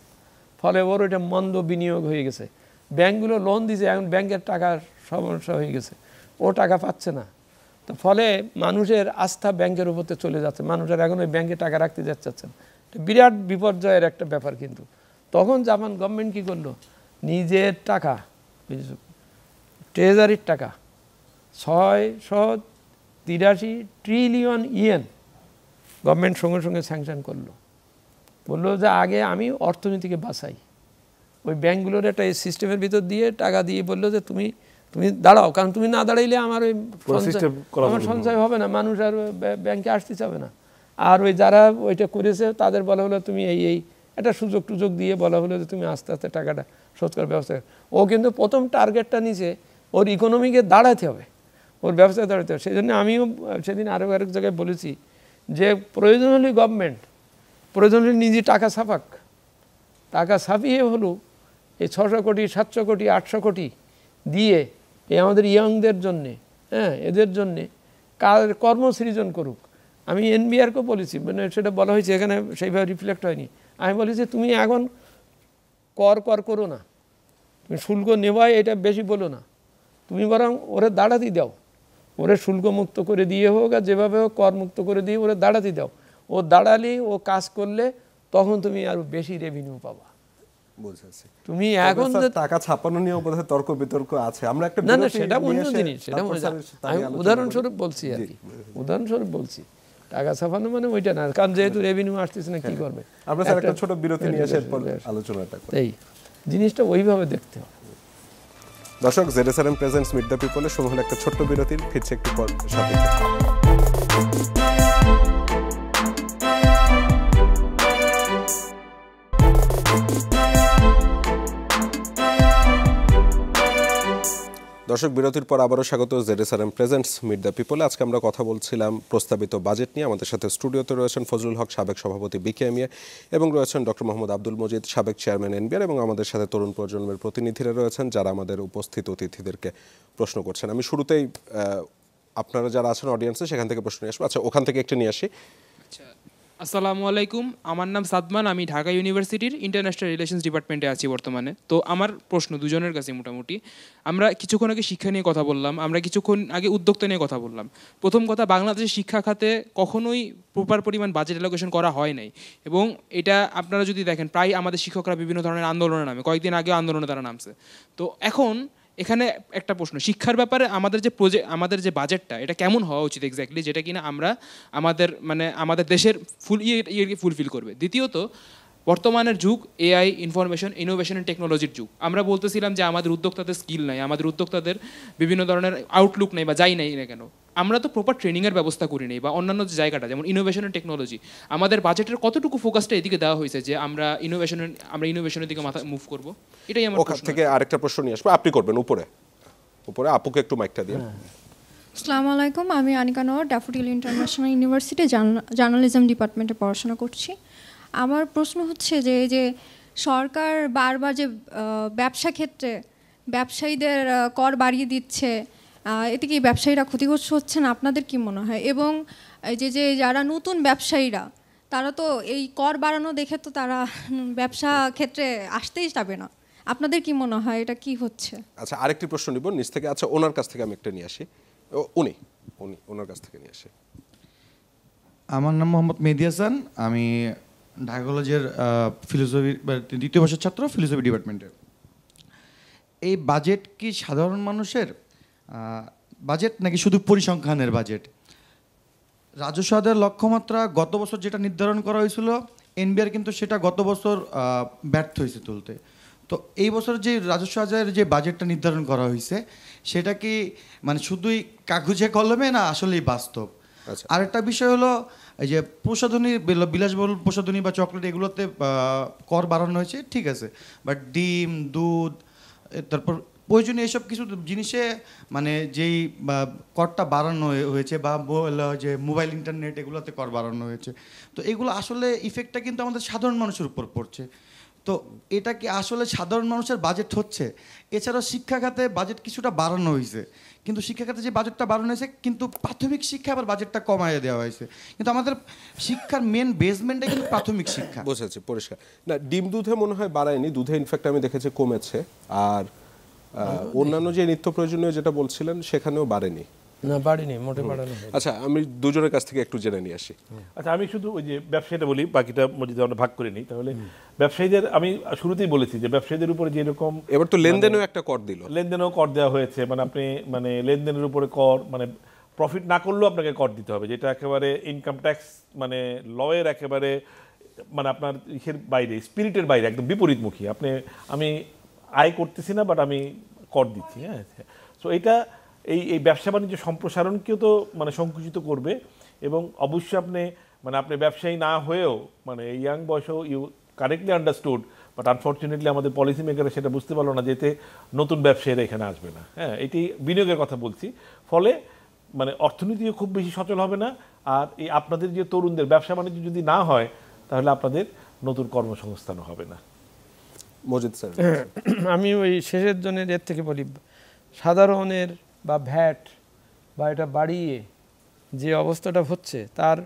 ফলে ওর ওইটা মন্দ বিনিয়োগ হয়ে গেছে। ব্যাংকগুলো লোন দিয়েছে, এখন ব্যাংকের টাকার সমস্যা হয়ে গেছে, ও টাকা পাচ্ছে না, তো ফলে মানুষের আস্থা ব্যাংকের উপর চলে যাচ্ছে, মানুষের এখন ওই ব্যাংকে টাকা রাখতে যাচ্ছে না, বিরাট বিপর্যয়ের একটা ব্যাপার। কিন্তু তখন জাপান গভর্নমেন্ট কী করলো, নিজের টাকা, ট্রেজারির টাকা 683 ট্রিলিয়ন ইয়েন গভর্নমেন্ট সঙ্গে সঙ্গে স্যাংশন করলো। বললো যে আগে আমি অর্থনীতিকে বাঁচাই, ওই ব্যাংকগুলোর একটা সিস্টেমের ভিতর দিয়ে টাকা দিয়ে বললো যে তুমি দাঁড়াও, কারণ তুমি না দাঁড়াইলে আমার ওই সঞ্চয় হবে না, মানুষ আর ব্যাংকে আসতে চাবে না। আর ওই যারা ওইটা করেছে তাদের বলা হলো তুমি এই একটা সুযোগ দিয়ে বলা হলো যে তুমি আস্তে আস্তে টাকাটা শোধ করার ব্যবস্থা। ও কিন্তু প্রথম টার্গেটটা নিচে, ওর ইকোনমিকে দাঁড়াতে হবে, ওর ব্যবসায় দাঁড়াতে হবে। সেই জন্য আমিও সেদিন আরও আরেক জায়গায় বলেছি যে প্রয়োজন হলে গভর্নমেন্ট, প্রয়োজন হলে নিজে টাকা ছাপাক, টাকা ছাপিয়ে হলো এই 600 কোটি 700 কোটি 800 কোটি দিয়ে এই আমাদের ইয়ংদের জন্যে, হ্যাঁ, এদের জন্যে কর্মসৃজন করুক। আমি এনবিআরকেও বলেছি, মানে সেটা বলা হয়েছে, এখানে সেইভাবে রিফ্লেক্ট হয়নি। আমি বলেছি তুমি এখন কর করো না, তুমি শুল্ক নেওয়াই এটা বেশি বলো না, তুমি বরং ওরে দাঁড়াতে দাও, ওরে শুল্ক মুক্ত করে দিয়ে হোক আর যেভাবে হোক কর মুক্ত করে দিয়ে ওরে দাঁড়াতে দাও। ও দাঁড়ালে, ও কাজ করলে তখন তুমি আরো বেশি রেভিনিউ পাবা। বুঝেছি। তুমি এখন টাকা ছাপানো নিয়ে বোধহয় তর্ক বিতর্ক আছে, আমরা একটা না সেটা অন্য জিনিস, সেটা আমি উদাহরণস্বরূপ বলছি আর কি, উদাহরণস্বরূপ বলছি। টাকা ছাপানো মানে ওইটা না, কারণ যেহেতু রেভিনিউ আসতেছে না, কি করবে। আমরা স্যার একটা ছোট বিরতি নিয়ে এসে আলোচনাটা করি, এই জিনিসটা ওইভাবে দেখতে হবে। দর্শক, জেডএসআরএম প্রেজেন্টস মিট দ্য পিপলে সময় হলো একটা ছোট্ট বিরতির, ফিরছে একটু পর সাথে। দর্শক, বিরতির পর আবারও স্বাগত জেডএসআরএম প্রেজেন্টস মিট দ্য পিপলে। আজকে আমরা কথা বলছিলাম প্রস্তাবিত বাজেট নিয়ে। আমাদের সাথে স্টুডিওতে রয়েছেন ফজলুল হক, সাবেক সভাপতি বিকেএমইএ, এবং রয়েছেন ডক্টর মোহাম্মদ আব্দুল মজিদ, সাবেক চেয়ারম্যান এনবিআর, এবং আমাদের সাথে তরুণ প্রজন্মের প্রতিনিধিরা রয়েছেন যারা আমাদের উপস্থিত অতিথিদেরকে প্রশ্ন করছেন। আমি শুরুতেই আপনারা যারা আছেন অডিয়েন্সে সেখান থেকে প্রশ্ন নিয়ে আসবো। আচ্ছা, ওখান থেকে একটা নিয়ে আসি। আসসালামু আলাইকুম, আমার নাম সাদমান, আমি ঢাকা ইউনিভার্সিটির ইন্টারন্যাশনাল রিলেশনস ডিপার্টমেন্টে আছি বর্তমানে। তো আমার প্রশ্ন দুজনের কাছে মোটামুটি, আমরা কিছুক্ষণ আগে শিক্ষা নিয়ে কথা বললাম, আমরা কিছুক্ষণ আগে উদ্যোক্তা নিয়ে কথা বললাম। প্রথম কথা, বাংলাদেশের শিক্ষা খাতে কখনোই প্রপার পরিমাণ বাজেট অ্যালোকেশন করা হয় নাই, এবং এটা আপনারা যদি দেখেন প্রায় আমাদের শিক্ষকরা বিভিন্ন ধরনের আন্দোলনে নামে, কয়েকদিন আগে আন্দোলনে তারা নামছে। তো এখন এখানে একটা প্রশ্ন, শিক্ষার ব্যাপারে আমাদের যে বাজেটটা এটা কেমন হওয়া উচিত এক্স্যাক্টলি, যেটা কিনা আমরা আমাদের দেশের ফুলফিল করবে। দ্বিতীয়ত, বর্তমানের যুগ এআই, ইনফরমেশন, ইনোভেশন অ্যান্ড টেকনোলজির যুগ। আমরা বলতেছিলাম যে আমাদের উদ্যোক্তাদের স্কিল নাই, আমাদের উদ্যোক্তাদের বিভিন্ন ধরনের আউটলুক নেই বা যাই নাই না কেন, আমরা তো প্রপার ট্রেনিংয়ের ব্যবস্থা করি নেই, বা অন্যান্য যে জায়গাটা যেমন ইনোভেশন অ্যান্ড টেকনোলজি, আমাদের বাজেটের কতটুকু ফোকাসটা এদিকে দেওয়া হয়েছে যে আমরা ইনোভেশনের দিকে মাথা মুভ করবো? এটাই আমার ওখান প্রশ্ন। থেকে আরেকটা প্রশ্ন নিয়ে আসবো, আপনি করবেন উপরে আপুকে একটু মাইকটা দিন। আসসালামু আলাইকুম, আমি Anika Noor, Daffodil International University journalism ডিপার্টমেন্টে পড়াশোনা করছি। আমার প্রশ্ন হচ্ছে যে এই যে সরকার বারবার যে ব্যবসা ক্ষেত্রে ব্যবসায়ীদের কর বাড়িয়ে দিচ্ছে, এতে কি ব্যবসায়ীরা ক্ষতিগ্রস্ত হচ্ছেন আপনাদের কি মনে হয়? এবং এই যে যারা নতুন ব্যবসায়ীরা তারা তো এই কর বাড়ানো দেখে তো তারা ব্যবসা ক্ষেত্রে আসতেই যাবে না, আপনাদের কি মনে হয় এটা কি হচ্ছে? আচ্ছা, আরেকটি প্রশ্ন নিব নিচ থেকে। আচ্ছা, ওনার কাছ থেকে আমি একটা নিয়ে আসি, উনি ওনার কাছ থেকে নিয়ে আসি। আমার নাম মোহাম্মদ মেহেদি হাসান, আমি ঢাকা কলেজের ফিলোসফি দ্বিতীয় বর্ষের ছাত্র, ফিলোসফি ডিপার্টমেন্টের। এই বাজেট কি সাধারণ মানুষের বাজেট নাকি শুধু পরিসংখ্যানের বাজেট? রাজস্ব আদায়ের লক্ষ্যমাত্রা গত বছর যেটা নির্ধারণ করা হয়েছিল, এনবিআর কিন্তু সেটা গত বছর ব্যর্থ হয়েছে তুলতে। তো এই বছর যে রাজস্ব আদায়ের যে বাজেটটা নির্ধারণ করা হয়েছে সেটা কি মানে শুধুই কাগজে কলমে না আসলেই বাস্তব? আরেকটা বিষয় হলো এই যে প্রসাধনী, বিলাসবহুল প্রসাধনী বা চকলেট এগুলোতে কর বাড়ানো হয়েছে, ঠিক আছে, বাট ডিম, দুধ, তারপর প্রয়োজনীয় এসব কিছু জিনিসে মানে যেই করটা বাড়ানো হয়েছে, বা যে মোবাইল ইন্টারনেট এগুলোতে কর বাড়ানো হয়েছে, তো এগুলো আসলে ইফেক্টটা কিন্তু আমাদের সাধারণ মানুষের উপর পড়ছে। তো এটা কি আসলে সাধারণ মানুষের বাজেট হচ্ছে? এছাড়াও শিক্ষা খাতে বাজেট কিছুটা বাড়ানো হয়েছে, কিন্তু শিক্ষা খাতে যে বাজেটটা বাড়ানো হয়েছে কিন্তু প্রাথমিক শিক্ষা আবার বাজেটটা কমাইয়ে দেওয়া হয়েছে, কিন্তু আমাদের শিক্ষার মেন বেসমেন্টটা কিন্তু প্রাথমিক শিক্ষা। বুঝেছি, পরিষ্কার। না, ডিম দুধে মনে হয় বাড়ায়নি, দুধে ইনফ্যাক্ট আমি দেখেছি কমেছে। আর অন্যান্য যে নিত্য প্রয়োজনীয় যেটা বলছিলেন সেখানেও বাড়েনি। না, বাড়েনি, মোটে বাড়ানো। আচ্ছা, আমি দুজনের কাছ থেকে একটু জেনে নিয়ে আসি। আচ্ছা, আমি শুধু ওই যে ব্যবসায়ীটা বলি, বাকিটা যদি আমরা ভাগ করে নিই তাহলে ব্যবসায়ীদের আমি শুরুতেই বলেছি যে ব্যবসায়ীদের উপরে যেরকম এবার তো লেনদেনেও একটা কর দিল, লেনদেনেও কর দেওয়া হয়েছে, মানে আপনি মানে লেনদেনের উপরে কর, মানে প্রফিট না করলেও আপনাকে কর দিতে হবে, যেটা একেবারে ইনকাম ট্যাক্স মানে লয়ের একেবারে মানে আপনার ইসের বাইরে, স্পিরিটের বাইরে, একদম বিপরীতমুখী। আমি আয় করতেছি না, বাট আমি কর দিচ্ছি। হ্যাঁ, সো এটা এই ব্যবসা বাণিজ্য সম্প্রসারণকেও তো মানে সংকুচিত করবে, এবং অবশ্যই আপনি ব্যবসায়ী না হয়েও মানে ইয়াং বয়সেও you correctly understood, but unfortunately আমাদের পলিসি মেকাররা সেটা বুঝতে পারলো না, যেতে নতুন ব্যবসায়ীরা এখানে আসবে না। হ্যাঁ, এটি বিনিয়োগের কথা বলছি। ফলে মানে অর্থনীতিও খুব বেশি সচল হবে না, আর এই আপনাদের যে তরুণদের ব্যবসা বাণিজ্য যদি না হয় তাহলে আপনাদের নতুন কর্মসংস্থানও হবে না। মজিদ স্যার, আমি ওই শেষের জনের এর থেকে বলি, সাধারণের বা ভ্যাট বা এটা বাড়িয়ে যে অবস্থাটা হচ্ছে তার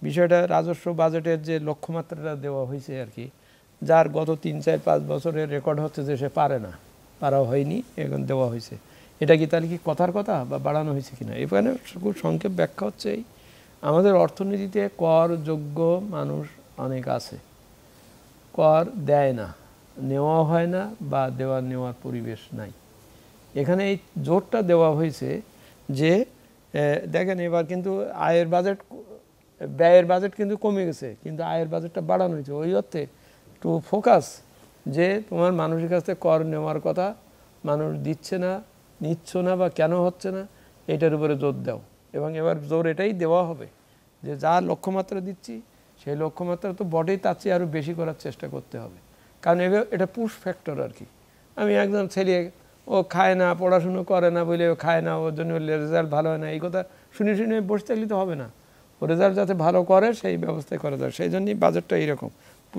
বিষয়টা রাজস্ব বাজেটের যে লক্ষ্যমাত্রাটা দেওয়া হয়েছে আর কি, যার গত 3, 4, 5 বছরের রেকর্ড হচ্ছে যে সে পারা হয়নি, এখন দেওয়া হয়েছে। এটা কি তাহলে কি কথার কথা বা বাড়ানো হয়েছে কিনা? এখানে খুব সংক্ষেপ ব্যাখ্যা হচ্ছে এই, আমাদের অর্থনীতিতে করযোগ্য মানুষ অনেক আছে, কর দেয় না, নেওয়া হয় না, বা নেওয়ার পরিবেশ নাই। এখানে এই জোরটা দেওয়া হয়েছে যে দেখেন এবার কিন্তু ব্যয়ের বাজেট কিন্তু কমে গেছে, কিন্তু আয়ের বাজেটটা বাড়ানো হয়েছে। ওই অর্থে টু ফোকাস যে তোমার মানুষের কাছ থেকে কর নেওয়ার কথা মানুষ দিচ্ছে না, নিচ্ছ না, বা কেন হচ্ছে না, এটার উপরে জোর দাও। এবং এবার জোর এটাই দেওয়া হবে যে যা লক্ষ্যমাত্রা দিচ্ছি সেই লক্ষ্যমাত্রা তো বটেই, তার চেয়ে আরও বেশি করার চেষ্টা করতে হবে। কারণ এটা পুশ ফ্যাক্টর আর কি। আমি একজন ছেলে, ও খায় না, পড়াশুনো করে না বলে ও খায় না, ওর জন্য রেজাল্ট ভালো হয় না, এই কথা শুনে বসে থাকলে তো হবে না। ও রেজাল্ট যাতে ভালো করে সেই ব্যবস্থায় করা যায়। সেই জন্যই বাজেটটা এইরকম,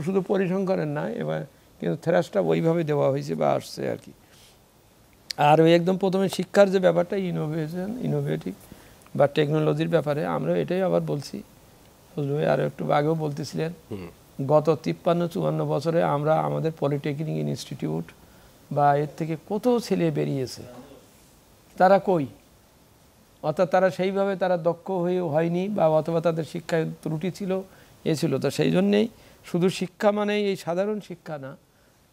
শুধু পরিসংখ্যানের না, এবার কিন্তু থ্রাসটা ওইভাবে দেওয়া হয়েছে বা আসছে আর কি। আর ওই একদম প্রথমে শিক্ষার যে ব্যাপারটা ইনোভেটিভ বা টেকনোলজির ব্যাপারে আমরা এটাই আবার বলছি, আরও একটু আগেও বলতেছিলেন, গত 53-54 বছরে আমরা আমাদের পলিটেকনিক ইনস্টিটিউট বা এর থেকে কত ছেলে বেরিয়েছে, তারা কই? অর্থাৎ তারা সেইভাবে তারা দক্ষ হয়নি, বা অথবা তাদের শিক্ষায় ত্রুটি ছিল, ছিল। তো সেই জন্যেই শুধু শিক্ষা মানেই এই সাধারণ শিক্ষা না,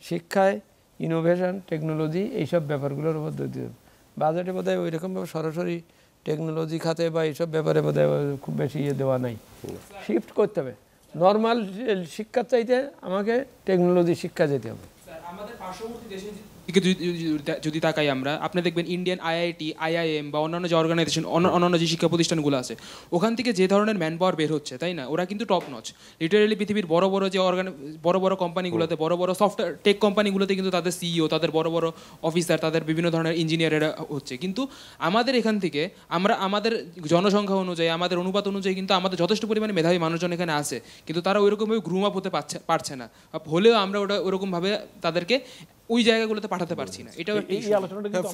শিক্ষায় ইনোভেশন, টেকনোলজি, এইসব ব্যাপারগুলোর উপর দিতে হবে। বাজেটে বোধহয় ওই রকমভাবে সরাসরি টেকনোলজি খাতে বা এইসব ব্যাপারে বোধহয় খুব বেশি দেওয়া নাই। শিফট করতে হবে, নর্মাল শিক্ষার চাইতে আমাকে টেকনোলজি শিক্ষা যেতে হবে। আমাদের পার্শ্ববর্তী দেশে দিকে যদি তাকাই আমরা, আপনি দেখবেন ইন্ডিয়ান আইআইটি, আইআইএম বা অন্যান্য যে অর্গানাইজেশন, অন্যান্য যে শিক্ষা প্রতিষ্ঠানগুলো আছে, ওখান থেকে যে ধরনের ম্যান পাওয়ার বের হচ্ছে, তাই না, ওরা কিন্তু টপ নচ। লিটারেলি পৃথিবীর বড় বড় যে বড় বড় কোম্পানিগুলোতে, বড় বড় সফটওয়্যার টেক কোম্পানিগুলোতে কিন্তু তাদের সিইও, তাদের বড় বড় অফিসার, তাদের বিভিন্ন ধরনের ইঞ্জিনিয়ারেরা হচ্ছে। কিন্তু আমাদের এখান থেকে আমাদের জনসংখ্যা অনুযায়ী, আমাদের অনুপাত অনুযায়ী কিন্তু আমাদের যথেষ্ট পরিমাণে মেধাবী মানুষজন এখানে আছে, কিন্তু তারা ওইরকমভাবে গ্রুম আপ হতে পারছে না, হলেও আমরা ওরকমভাবে তাদেরকে ওই জায়গাগুলোতে পাঠাতে পারছি না। এটাও এই আলোচনাটা কিন্তু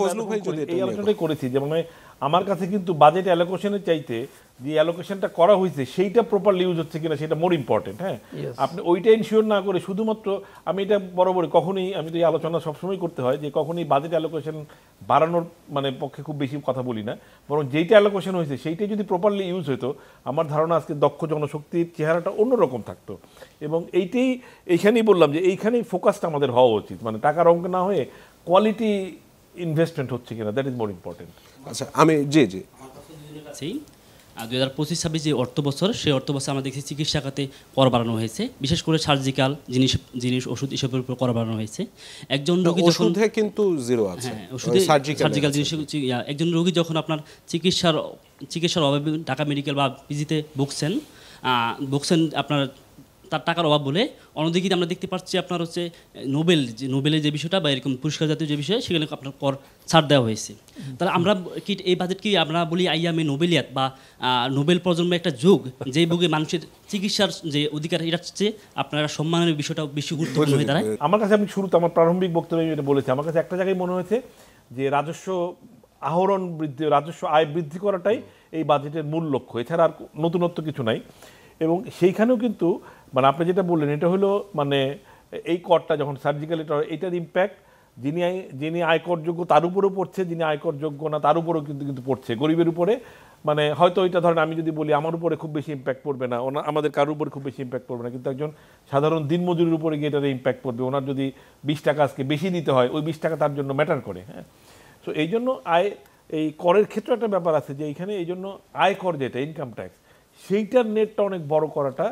এই আলোচনাটাই করেছি যে মানে আমার কাছে কিন্তু বাজেট অ্যালোকেশনের চাইতে যে অ্যালোকেশনটা করা হয়েছে সেইটা প্রপারলি ইউজ হচ্ছে কিনা সেটা মোর ইম্পর্টেন্ট। হ্যাঁ, আপনি ওইটা ইনশিওর না করে শুধুমাত্র, আমি এটা বরাবরই কখনোই, আমি তো এই আলোচনা সবসময় করতে হয় যে কখনোই বাজেট অ্যালোকেশন বাড়ানোর মানে পক্ষে খুব বেশি কথা বলি না, বরং যেইটা অ্যালোকেশন হয়েছে সেইটাই যদি প্রপারলি ইউজ হতো, আমার ধারণা আজকে দক্ষ জনশক্তির চেহারাটা অন্যরকম থাকতো। এবং এইখানেই বললাম যে এইখানেই ফোকাসটা আমাদের হওয়া উচিত, মানে টাকার অঙ্ক না হয়ে কোয়ালিটি ইনভেস্টমেন্ট হচ্ছে কিনা, দ্যাট ইজ মোর ইম্পর্টেন্ট। আচ্ছা, আমি জি 2025-26 যে অর্থ বছর, সেই অর্থ বছর আমরা দেখছি চিকিৎসা খাতে কর বাড়ানো হয়েছে, বিশেষ করে সার্জিক্যাল জিনিস ওষুধ এসবের উপর কর বাড়ানো হয়েছে। একজন রোগী যখন ওষুধে কিন্তু জিরো আছে, সার্জিক্যাল জিনিস, একজন রোগী যখন আপনার চিকিৎসার অভাবে ঢাকা মেডিকেল বা পিজিতে ভুগছেন আপনার তার টাকার অভাব বলে, অন্যদিকে আমরা দেখতে পাচ্ছি আপনার হচ্ছে নোবেলের যে বিষয়টা বা এরকম পুরস্কার জাতীয় যে বিষয়, সেখানে আপনার কর ছাড় দেওয়া হয়েছে। তাহলে আমরা কি এই বাজেট কি আমরা বলি আইয়ামে নোবেলিয়াত বা নোবেল প্রজন্মের একটা যুগ, যে যুগে মানুষের চিকিৎসার যে অধিকার, এটা হচ্ছে আপনারা সম্মানের বিষয়টা বেশি গুরুত্বপূর্ণ হয়ে দাঁড়ায়। আমার কাছে, আমি শুরুতে আমার প্রারম্ভিক বক্তব্যে যেটা বলেছি, আমার কাছে একটা জায়গায় মনে হয়েছে যে রাজস্ব আহরণ বৃদ্ধি, রাজস্ব আয় বৃদ্ধি করাটাই এই বাজেটের মূল লক্ষ্য, এছাড়া আর নতুনত্ব কিছু নাই। এবং সেইখানেও কিন্তু মানে আপনি যেটা বললেন, এটা হলো মানে এই করটা যখন সার্জিক্যাল, এটার ইম্প্যাক্ট যিনি আয়করযোগ্য তার উপরেও পড়ছে, যিনি আয়করযোগ্য না তার উপরেও কিন্তু পড়ছে, গরিবের উপরে। মানে হয়তো ওইটা ধরেন আমি যদি বলি আমার উপরে খুব বেশি ইম্প্যাক্ট পড়বে না, আমাদের কারোর উপরে খুব বেশি ইম্প্যাক্ট পড়বে না, কিন্তু একজন সাধারণ দিনমজুরির উপরে গিয়ে এটার ইম্প্যাক্ট পড়বে। ওনার যদি 20 টাকা আজকে বেশি দিতে হয়, ওই 20 টাকা তার জন্য ম্যাটার করে। হ্যাঁ, সো এই জন্য এই করের ক্ষেত্রে একটা ব্যাপার আছে যে এইখানে এই জন্য আয়কর যেটা ইনকাম ট্যাক্স, সেইটার নেটটা অনেক বড় করাটা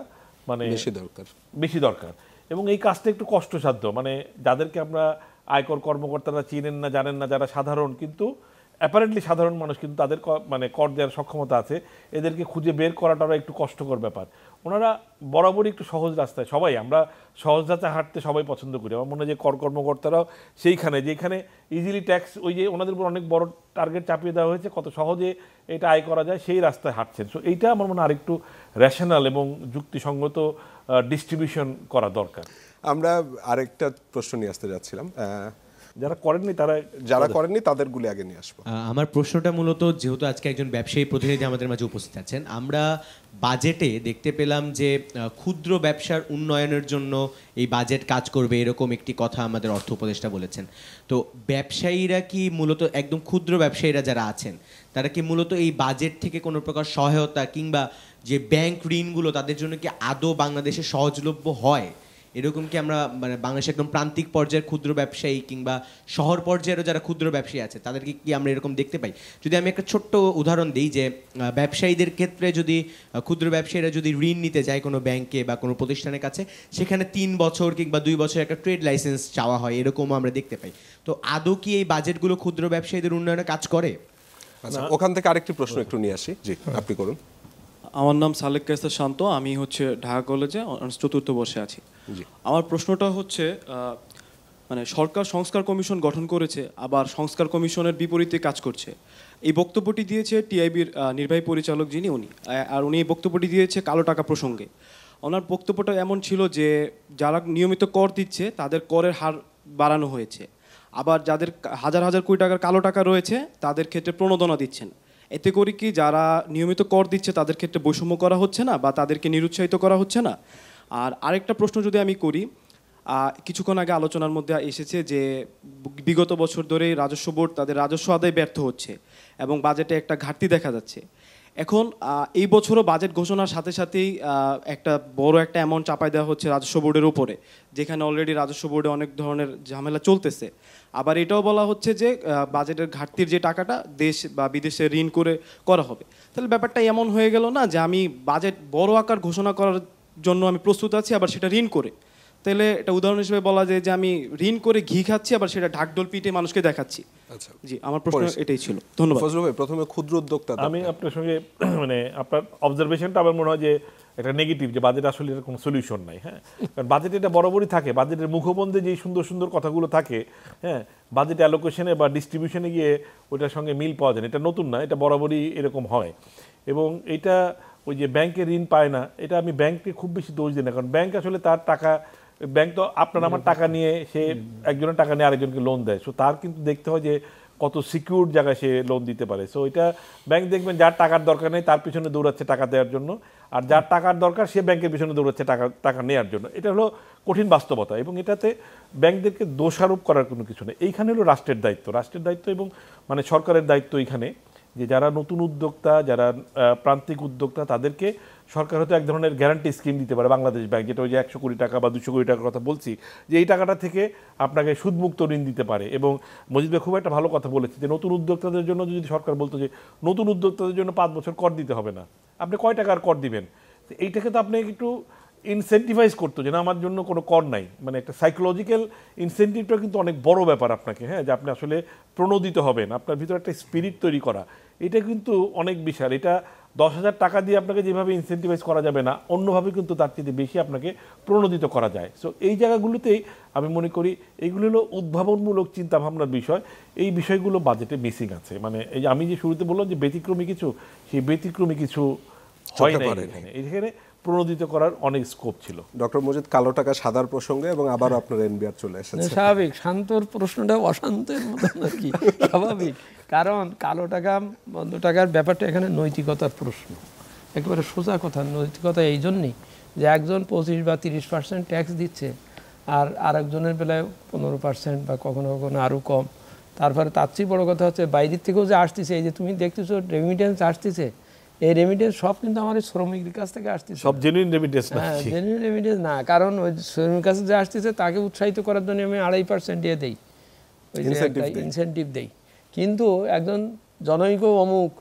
মানে বেশি দরকার। এবং এই কাজটা একটু কষ্টসাধ্য, মানে যাদেরকে আমরা আয়কর কর্মকর্তারা চিনেন না, জানেন না, যারা সাধারণ, কিন্তু অ্যাপারেন্টলি সাধারণ মানুষ, কিন্তু তাদের মানে কর দেওয়ার সক্ষমতা আছে, এদেরকে খুঁজে বের করাটাও একটু কষ্টকর ব্যাপার। ওনারা বরাবরই একটু সহজ রাস্তায়, সবাই আমরা সহজ রাস্তায় হাঁটতে সবাই পছন্দ করি। আমার মনে হয় যে কর কর্মকর্তারাও সেইখানে, যেখানে ইজিলি ট্যাক্স, ওই যে ওনাদের উপর অনেক বড় টার্গেট চাপিয়ে দেওয়া হয়েছে, কত সহজে এটা আয় করা যায়, সেই রাস্তায় হাঁটছেন। সো এইটা আমার মনে হয় আরেকটু রেশনাল এবং যুক্তিসঙ্গত ডিস্ট্রিবিউশন করা দরকার। আমরা আরেকটা প্রশ্ন নিয়ে আসতে যাচ্ছিলাম, যারা করেননি তাদেরগুলি আগে নিয়ে আসবো। আমার প্রশ্নটা মূলত, যেহেতু আজকে একজন ব্যবসায়ী প্রতিনিধি আমাদের মাঝে উপস্থিত আছেন, আমরা বাজেটে দেখতে পেলাম যে ক্ষুদ্র ব্যবসার উন্নয়নের জন্য এই বাজেট কাজ করবে, এরকম একটি কথা আমাদের অর্থ উপদেষ্টা বলেছেন। তো ব্যবসায়ীরা কি মূলত, একদম ক্ষুদ্র ব্যবসায়ীরা যারা আছেন, তারা কি মূলত এই বাজেট থেকে কোনো প্রকার সহায়তা কিংবা যে ব্যাংক ঋণগুলো তাদের জন্য কি আদৌ বাংলাদেশে সহজলভ্য হয়? এরকম কি আমরা মানে বাংলাদেশের একদম প্রান্তিক পর্যায়ের ক্ষুদ্র ব্যবসায়ী কিংবা শহর পর্যায়েরও যারা ক্ষুদ্র ব্যবসায়ী আছে, তাদেরকে কি আমরা এরকম দেখতে পাই? যদি আমি একটা ছোট্ট উদাহরণ দিই, যে ব্যবসায়ীদের ক্ষেত্রে যদি ক্ষুদ্র ব্যবসায়ীরা যদি ঋণ নিতে যায় কোনো ব্যাংকে বা কোনো প্রতিষ্ঠানের কাছে, সেখানে 3 বছর কিংবা 2 বছর একটা ট্রেড লাইসেন্স চাওয়া হয়, এরকমও আমরা দেখতে পাই। তো আদৌ কি এই বাজেটগুলো ক্ষুদ্র ব্যবসায়ীদের উন্নয়নে কাজ করে? আচ্ছা, ওখান থেকে আরেকটি প্রশ্ন একটু নিয়ে আসি। জি, আপনি করুন। আমার নাম সালেক কায়সার শান্ত, আমি হচ্ছে ঢাকা কলেজে অনার্স 4th বর্ষে আছি। আমার প্রশ্নটা হচ্ছে, মানে সরকার সংস্কার কমিশন গঠন করেছে, আবার সংস্কার কমিশনের বিপরীতে কাজ করছে। এই বক্তব্যটি দিয়েছে টিআইবির নির্বাহী পরিচালক যিনি, আর উনি এই বক্তব্যটি দিয়েছে কালো টাকা প্রসঙ্গে। ওনার বক্তব্যটা এমন ছিল যে যারা নিয়মিত কর দিচ্ছে তাদের করের হার বাড়ানো হয়েছে, আবার যাদের হাজার হাজার কোটি টাকার কালো টাকা রয়েছে তাদের ক্ষেত্রে প্রণোদনা দিচ্ছেন। এতে করে কি যারা নিয়মিত কর দিচ্ছে তাদের ক্ষেত্রে বৈষম্য করা হচ্ছে না বা তাদেরকে নিরুৎসাহিত করা হচ্ছে না? আর আরেকটা প্রশ্ন যদি আমি করি, কিছুক্ষণ আগে আলোচনার মধ্যে এসেছে যে বিগত বছর ধরে রাজস্ব বোর্ড তাদের রাজস্ব আদায় ব্যর্থ হচ্ছে এবং বাজেটে একটা ঘাটতি দেখা যাচ্ছে। এখন এই বছরও বাজেট ঘোষণার সাথে সাথেই একটা বড় একটা অ্যামাউন্ট চাপাই দেওয়া হচ্ছে রাজস্ব বোর্ডের উপরে, যেখানে অলরেডি রাজস্ব বোর্ডে অনেক ধরনের ঝামেলা চলতেছে। আবার এটাও বলা হচ্ছে যে বাজেটের ঘাটতির যে টাকাটা দেশ বা বিদেশে ঋণ করে করা হবে। তাহলে ব্যাপারটা এমন হয়ে গেল না যে আমি বাজেট বড় আকার ঘোষণা করার জন্য আমি প্রস্তুত আছি, আবার সেটা ঋণ করে। তাহলে এটা উদাহরণ হিসেবে বলা যায় যে আমি ঋণ করে ঘি খাচ্ছি, আবার সেটা ঢাকঢোল পিটে মানুষকে দেখাচ্ছি। আচ্ছা, জি, আমার প্রশ্ন এটাই ছিল। ধন্যবাদ। ফজলুল ভাই, প্রথমে ক্ষুদ্র উদ্যোক্তা, আমি আপনার সঙ্গে মানে আপনার অবজারভেশনটা আমার মনে হয় যে একটা নেগেটিভ, যে বাজেট আসলে এর কোনো সলিউশন নাই। হ্যাঁ, কারণ বাজেট এটা বরাবরই থাকে, বাজেটের মুখবন্ধে যেই সুন্দর সুন্দর কথাগুলো থাকে, হ্যাঁ, বাজেট অ্যালোকেশনে বা ডিস্ট্রিবিউশনে গিয়ে ওইটার সঙ্গে মিল পাওয়া যায় না। এটা নতুন না, এটা বরাবরই এরকম হয়। এবং এটা ওই যে ব্যাংকে ঋণ পায় না, এটা আমি ব্যাংককে খুব বেশি দোষ দিই না, কারণ ব্যাংক আসলে তার টাকা, ব্যাংক তো আপনার আমার টাকা নিয়ে সে একজনের টাকা নিয়ে আরেকজনকে লোন দেয়। সো তার কিন্তু দেখতে হয় যে কত সিকিউর জায়গায় সে লোন দিতে পারে। সো এটা ব্যাংক দেখবেন যার টাকার দরকার নেই তার পিছনে দৌড়াচ্ছে টাকা দেওয়ার জন্য, আর যার টাকার দরকার সে ব্যাংকের পিছনে দৌড়াচ্ছে টাকা নেওয়ার জন্য। এটা হলো কঠিন বাস্তবতা, এবং এটাতে ব্যাংকদেরকে দোষারোপ করার কোনো কিছু নেই। এইখানে হলো রাষ্ট্রের দায়িত্ব এবং মানে সরকারের দায়িত্ব এইখানে, যে যারা নতুন উদ্যোক্তা, যারা প্রান্তিক উদ্যোক্তা, তাদেরকে সরকার হয়তো এক ধরনের গ্যারান্টি স্কিম দিতে পারে। বাংলাদেশ ব্যাংক, যেটা ওই যে 100 কোটি টাকা বা 200 কোটি টাকার কথা বলছি, যে এই টাকাটা থেকে আপনাকে সুদমুক্ত ঋণ দিতে পারে। এবং মজিদ ভাই খুব একটা ভালো কথা বলেছে যে নতুন উদ্যোক্তাদের জন্য যদি সরকার বলতো যে নতুন উদ্যোক্তাদের জন্য 5 বছর কর দিতে হবে না, আপনি কয় টাকার কর দিবেন, এইটাকে তো আপনি একটু ইনসেন্টিভাইজ করতো যে না আমার জন্য কোনো কর নাই, মানে একটা সাইকোলজিক্যাল ইনসেন্টিভটা কিন্তু অনেক বড় ব্যাপার আপনাকে, হ্যাঁ, যে আপনি আসলে প্রণোদিত হবেন, আপনার ভিতরে একটা স্পিরিট তৈরি করা, এটা কিন্তু অনেক বিশাল। এটা 10,000 টাকা দিয়ে আপনাকে যেভাবে ইনসেন্টিভাইজ করা যাবে না, অন্যভাবে কিন্তু তার চেয়ে বেশি আপনাকে প্রণোদিত করা যায়। সো এই জায়গাগুলোতেই আমি মনে করি এইগুলো হলো উদ্ভাবনমূলক চিন্তাভাবনার বিষয়, এই বিষয়গুলো বাজেটে মিসিং আছে। মানে এই আমি যে শুরুতে বললাম যে ব্যতিক্রমী কিছু, সেই ব্যতিক্রমী কিছু হয় না এখানে প্রণোদিত করার অনেক স্কোপ ছিল। ডক্টর মজিদ, কালো টাকা সাদার প্রসঙ্গে এবং আবার আপনার এনবিআর চলে এসেছে। স্বাভাবিক, শান্তর প্রশ্নটা অশান্তের মতন আর কি, স্বাভাবিক। কারণ কালো টাকা বন্ধ টাকার ব্যাপারটা এখানে নৈতিকতার প্রশ্ন, একেবারে সোজা কথা। নৈতিকতা এই জন্যই যে একজন 25 বা 30% ট্যাক্স দিচ্ছে, আর আরেকজনের বেলায় 15% বা কখনো কখনো আরও কম। তারপরে তার চেয়ে বড়ো কথা হচ্ছে বাইরের থেকেও যে আসতেছে, এই যে তুমি দেখতেছো রেমিটেন্স আসতেছে, এই রেমিটেন্স সব কিন্তু আমার শ্রমিকের কাছ থেকে আসতেছে, সব জেনুইন রেমিটেন্স না। হ্যাঁ, জেনুইন রেমিটেন্স না, কারণ ওই শ্রমিকের কাছে যে আসতেছে তাকে উৎসাহিত করার জন্য আমি 2.5% দিয়ে দেই, ওই যে ইনসেন্টিভ দেই। কিন্তু একজন জনৈক অমুক,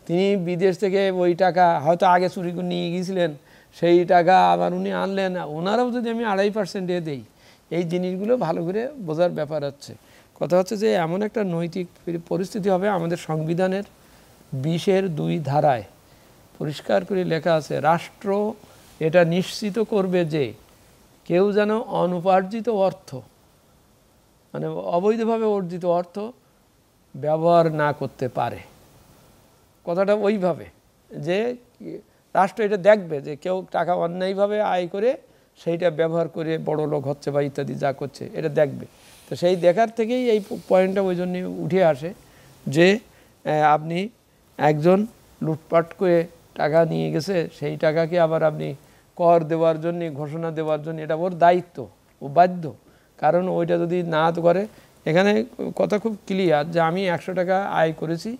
তিনি বিদেশ থেকে ওই টাকা হয়তো আগে চুরি করে নিয়ে গিয়েছিলেন, সেই টাকা আবার উনি আনলেন, ওনারাও যদি আমি 2.5% দিয়ে দেই, এই জিনিসগুলো ভালো করে বোঝার ব্যাপার হচ্ছে। কথা হচ্ছে যে এমন একটা নৈতিক পরিস্থিতি হবে, আমাদের সংবিধানের 20(2) ধারায় পরিষ্কার করে লেখা আছে, রাষ্ট্র এটা নিশ্চিত করবে যে কেউ যেন অনুপার্জিত অর্থ, মানে অবৈধভাবে অর্জিত অর্থ ব্যবহার না করতে পারে। কথাটা ওইভাবে যে রাষ্ট্র এটা দেখবে যে কেউ টাকা অন্যায়ভাবে আয় করে সেইটা ব্যবহার করে বড় লোক হচ্ছে বা ইত্যাদি যা করছে, এটা দেখবে। তো সেই দেখার থেকেই এই পয়েন্টটা ওই জন্য উঠে আসে যে আপনি একজন লুটপাট করে টাকা নিয়ে গেছে, সেই টাকাকে আবার আপনি কর দেওয়ার জন্য, ঘোষণা দেওয়ার জন্য, এটা ওর দায়িত্ব, ও বাধ্য। কারণ ওইটা যদি না করে, এখানে কথা খুব ক্লিয়ার যে আমি 100 টাকা আয় করেছি,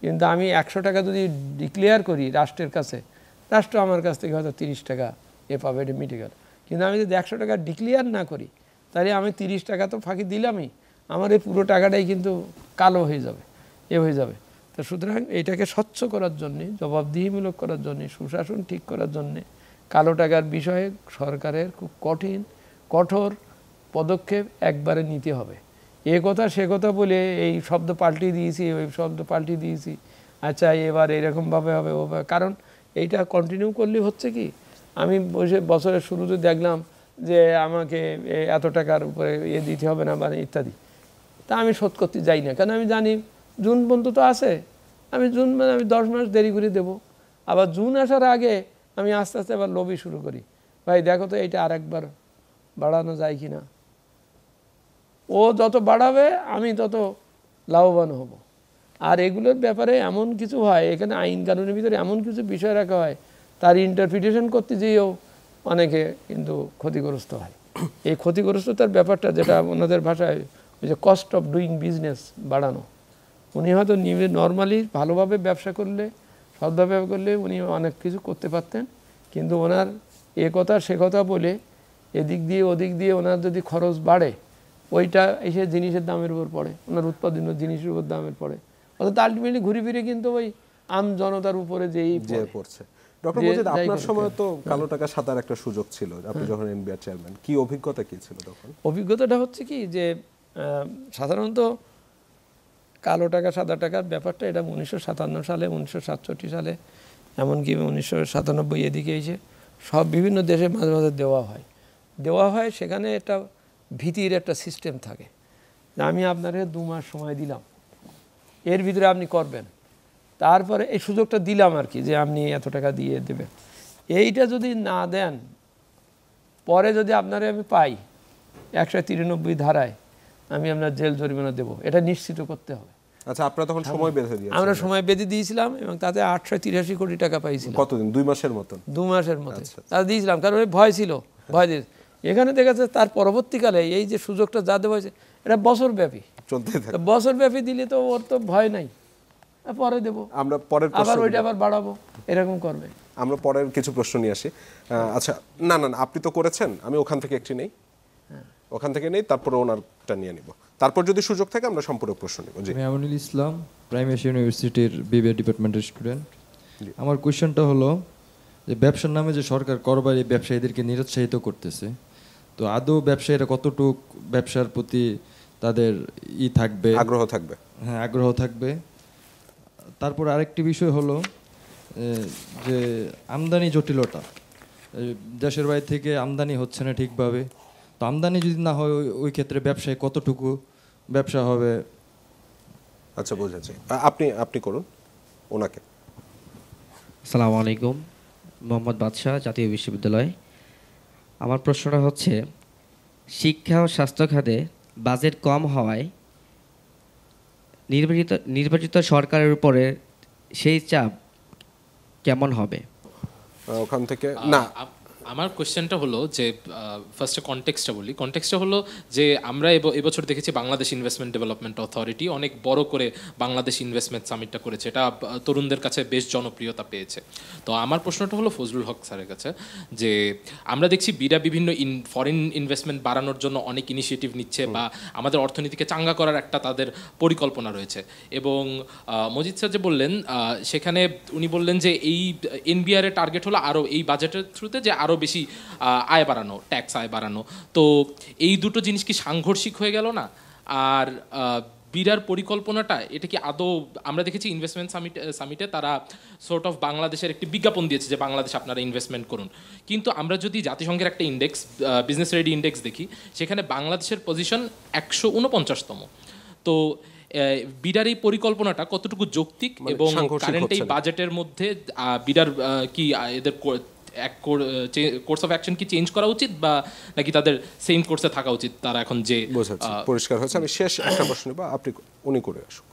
কিন্তু আমি 100 টাকা যদি ডিক্লেয়ার করি রাষ্ট্রের কাছে, রাষ্ট্র আমার কাছ থেকে হয়তো 30 টাকা পাবে, এটা মিটে গেল। কিন্তু আমি যদি 100 টাকা ডিক্লেয়ার না করি, তাহলে আমি 30 টাকা তো ফাঁকি দিলামই, আমার এই পুরো টাকাটাই কিন্তু কালো হয়ে যাবে, হয়ে যাবে। তো সুতরাং এইটাকে স্বচ্ছ করার জন্যে, জবাবদিহিমূলক করার জন্যে, সুশাসন ঠিক করার জন্যে কালো টাকার বিষয়ে সরকারের খুব কঠোর পদক্ষেপ একবারে নিতে হবে। এ কথা সে কথা বলে এই শব্দ পাল্টে দিয়েছি, ওই শব্দ পাল্টে দিয়েছি, আচ্ছা এবার এরকমভাবে হবে, কারণ এইটা কন্টিনিউ করলে হচ্ছে কি, আমি বছরের শুরুতে দেখলাম যে আমাকে এত টাকার উপরে দিতে হবে না মানে ইত্যাদি, তা আমি শোধ করতে যাই না, কারণ আমি জানি জুন পর্যন্ত তো আছে, আমি 10 মাস দেরি করে দেবো। আবার জুন আসার আগে আমি আস্তে আস্তে আবার লবি শুরু করি, ভাই দেখো তো এইটা আরেকবার বাড়ানো যায় কি না। ও যত বাড়াবে আমি তত লাভবান হব। আর এগুলোর ব্যাপারে এমন কিছু হয়, এখানে আইন কানুনের ভিতরে এমন কিছু বিষয় রাখা হয়, তার ইন্টারপ্রিটেশন করতে যেয়েও অনেকে কিন্তু ক্ষতিগ্রস্ত হয়। এই ক্ষতিগ্রস্ততার ব্যাপারটা, যেটা ওনাদের ভাষায় ওই যে কস্ট অফ ডুইং বিজনেস বাড়ানো, উনি হয়তো নর্মালি ভালোভাবে ব্যবসা করলে সদ্ভাবে করলে উনি অনেক কিছু করতে পারতেন, কিন্তু ওনার এ কথা সে কথা বলে এদিক দিয়ে ওদিক দিয়ে ওনার যদি খরচ বাড়ে, ওইটা এসে জিনিসের দামের উপর পড়ে, ওনার উৎপাদিত জিনিসের উপর দামের পড়ে, অর্থাৎ আলটিমেটলি ঘুরে ফিরে কিন্তু ওই আম জনতার উপরে যেই পড়ছে। ডক্টর মজিদ, আপনার সময় তো কালো টাকা সাদার একটা সুযোগ ছিল, আপনি যখন এনবিআর চেয়ারম্যান, কি অভিজ্ঞতা কি ছিল তখন? অভিজ্ঞতাটা হচ্ছে কি যে সাধারণত কালো টাকা সাদা টাকার ব্যাপারটা এটা 1957 সালে, 1967 সালে, এমনকি 1997 এদিকে এসে সব বিভিন্ন দেশে মাঝে মাঝে দেওয়া হয়। সেখানে একটা ভীতির একটা সিস্টেম থাকে যে আমি আপনাকে 2 মাস সময় দিলাম, এর ভিতরে আপনি করবেন, তারপরে এই সুযোগটা দিলাম আর কি, যে আপনি এত টাকা দিয়ে দেবেন। এইটা যদি না দেন, পরে যদি আপনারে আমি পাই 193 ধারায়, আমি আপনার জেল জরিমানা দেবো, এটা নিশ্চিত করতে হবে। আচ্ছা, আপনারা তখন সময় বেঁধে দিয়েছেন? আমরা সময় বেঁধে দিয়েছিলাম এবং তাতে 883 কোটি টাকা পাইছিলাম। কতদিন? 2 মাসের মতন? 2 মাসের মতো তা দিয়েছিলাম, কারণ ওই ভয় ছিল, ভয় দিয়ে এখানে দেখা যাচ্ছে তার পরবর্তীকালে এই যে সুযোগটা যা দেওয়া হয়েছে এটা বছরব্যাপী চলতে থাকে। বছরব্যাপী দিলে তো ওর তো ভয় নাই, পরে দেবো, আমরা পরের আবার ওইটা আবার বাড়াবো, এরকম করবে। আমরা পরের কিছু প্রশ্ন নিয়ে আসি। আচ্ছা, না আপনি তো করেছেন, আমি ওখান থেকে একটি নেই, ওখান থেকে নেই, তারপর ওনারটা নিয়ে নিব, তারপর যদি সুযোগ থাকে আমরা সম্পূরক প্রশ্ন নিব। জি, আমি আমনুল ইসলাম, প্রাইম এশিয়া ইউনিভার্সিটির বিবিএ ডিপার্টমেন্টের স্টুডেন্ট। আমার কোয়েশ্চেনটা হলো যে ব্যবসার নামে যে সরকার করবারী ব্যবসায়ীদেরকে নিরুৎসাহিত করতেছে, তো আদৌ ব্যবসায়ীরা কতটুক ব্যবসার প্রতি তাদের থাকবে, আগ্রহ থাকবে? হ্যাঁ, আগ্রহ থাকবে। তারপর আরেকটি বিষয় হলো যে আমদানি জটিলতা, দেশের বাইরে থেকে আমদানি হচ্ছে না ঠিকভাবে, তো আমদানি যদি না হয় ওই ক্ষেত্রে ব্যবসায় কতটুকু ব্যবসা হবে? আচ্ছা, বুঝেছি। আপনি করুন ওনাকে। আসসালামু আলাইকুম, মোহাম্মদ বাদশাহ, জাতীয় বিশ্ববিদ্যালয়। আমার প্রশ্নটা হচ্ছে, শিক্ষা ও স্বাস্থ্য খাতে বাজেট কম হওয়ায় নির্বাচিত সরকারের উপরে সেই চাপ কেমন হবে? ওখান থেকে না, আমার কোয়েশ্চেনটা হলো যে ফার্স্টে কনটেক্সটটা হলো যে আমরা এবছর দেখেছি বাংলাদেশ ইনভেস্টমেন্ট ডেভেলপমেন্ট অথরিটি অনেক বড় করে বাংলাদেশ ইনভেস্টমেন্ট সামিটটা করেছে, এটা তরুণদের কাছে বেশ জনপ্রিয়তা পেয়েছে। তো আমার প্রশ্নটা হলো ফজলুল হক স্যারের কাছে, যে আমরা দেখছি বিরা বিভিন্ন ফরেন ইনভেস্টমেন্ট বাড়ানোর জন্য অনেক ইনিশিয়েটিভ নিচ্ছে বা আমাদের অর্থনীতিকে চাঙ্গা করার একটা তাদের পরিকল্পনা রয়েছে, এবং মজিদ স্যার যে বললেন সেখানে উনি বললেন যে এই এনবিআর এর টার্গেট হলো আরও এই বাজেটের থ্রুতে যে আরও বেশি আয় বাড়ানো, ট্যাক্স আয় বাড়ানো। তো এই দুটো জিনিস কি সাংঘর্ষিক হয়ে গেল না? আর বিরার পরিকল্পনাটা এটা কি আদৌ, আমরা দেখেছি ইনভেস্টমেন্ট সামিটে তারা সর্ট অফ বাংলাদেশের একটি বিজ্ঞাপন দিয়েছে যে বাংলাদেশ আপনারা ইনভেস্টমেন্ট করুন, কিন্তু আমরা যদি জাতিসংঘের একটা ইন্ডেক্স, বিজনেস রেডি ইন্ডেক্স দেখি, সেখানে বাংলাদেশের পজিশন 149তম। তো বিরার এই পরিকল্পনাটা কতটুকু যৌক্তিক এবং কারেন্ট এই বাজেটের মধ্যে বিরার কি এদের কোর্স অফ অ্যাকশন কি চেঞ্জ করা উচিত, বা নাকি তাদের সেম কোর্সে থাকা উচিত? তারা এখন যে পরিষ্কার হয়েছে। আমি শেষ একটা প্রশ্ন নেব, উনি করে আসুন।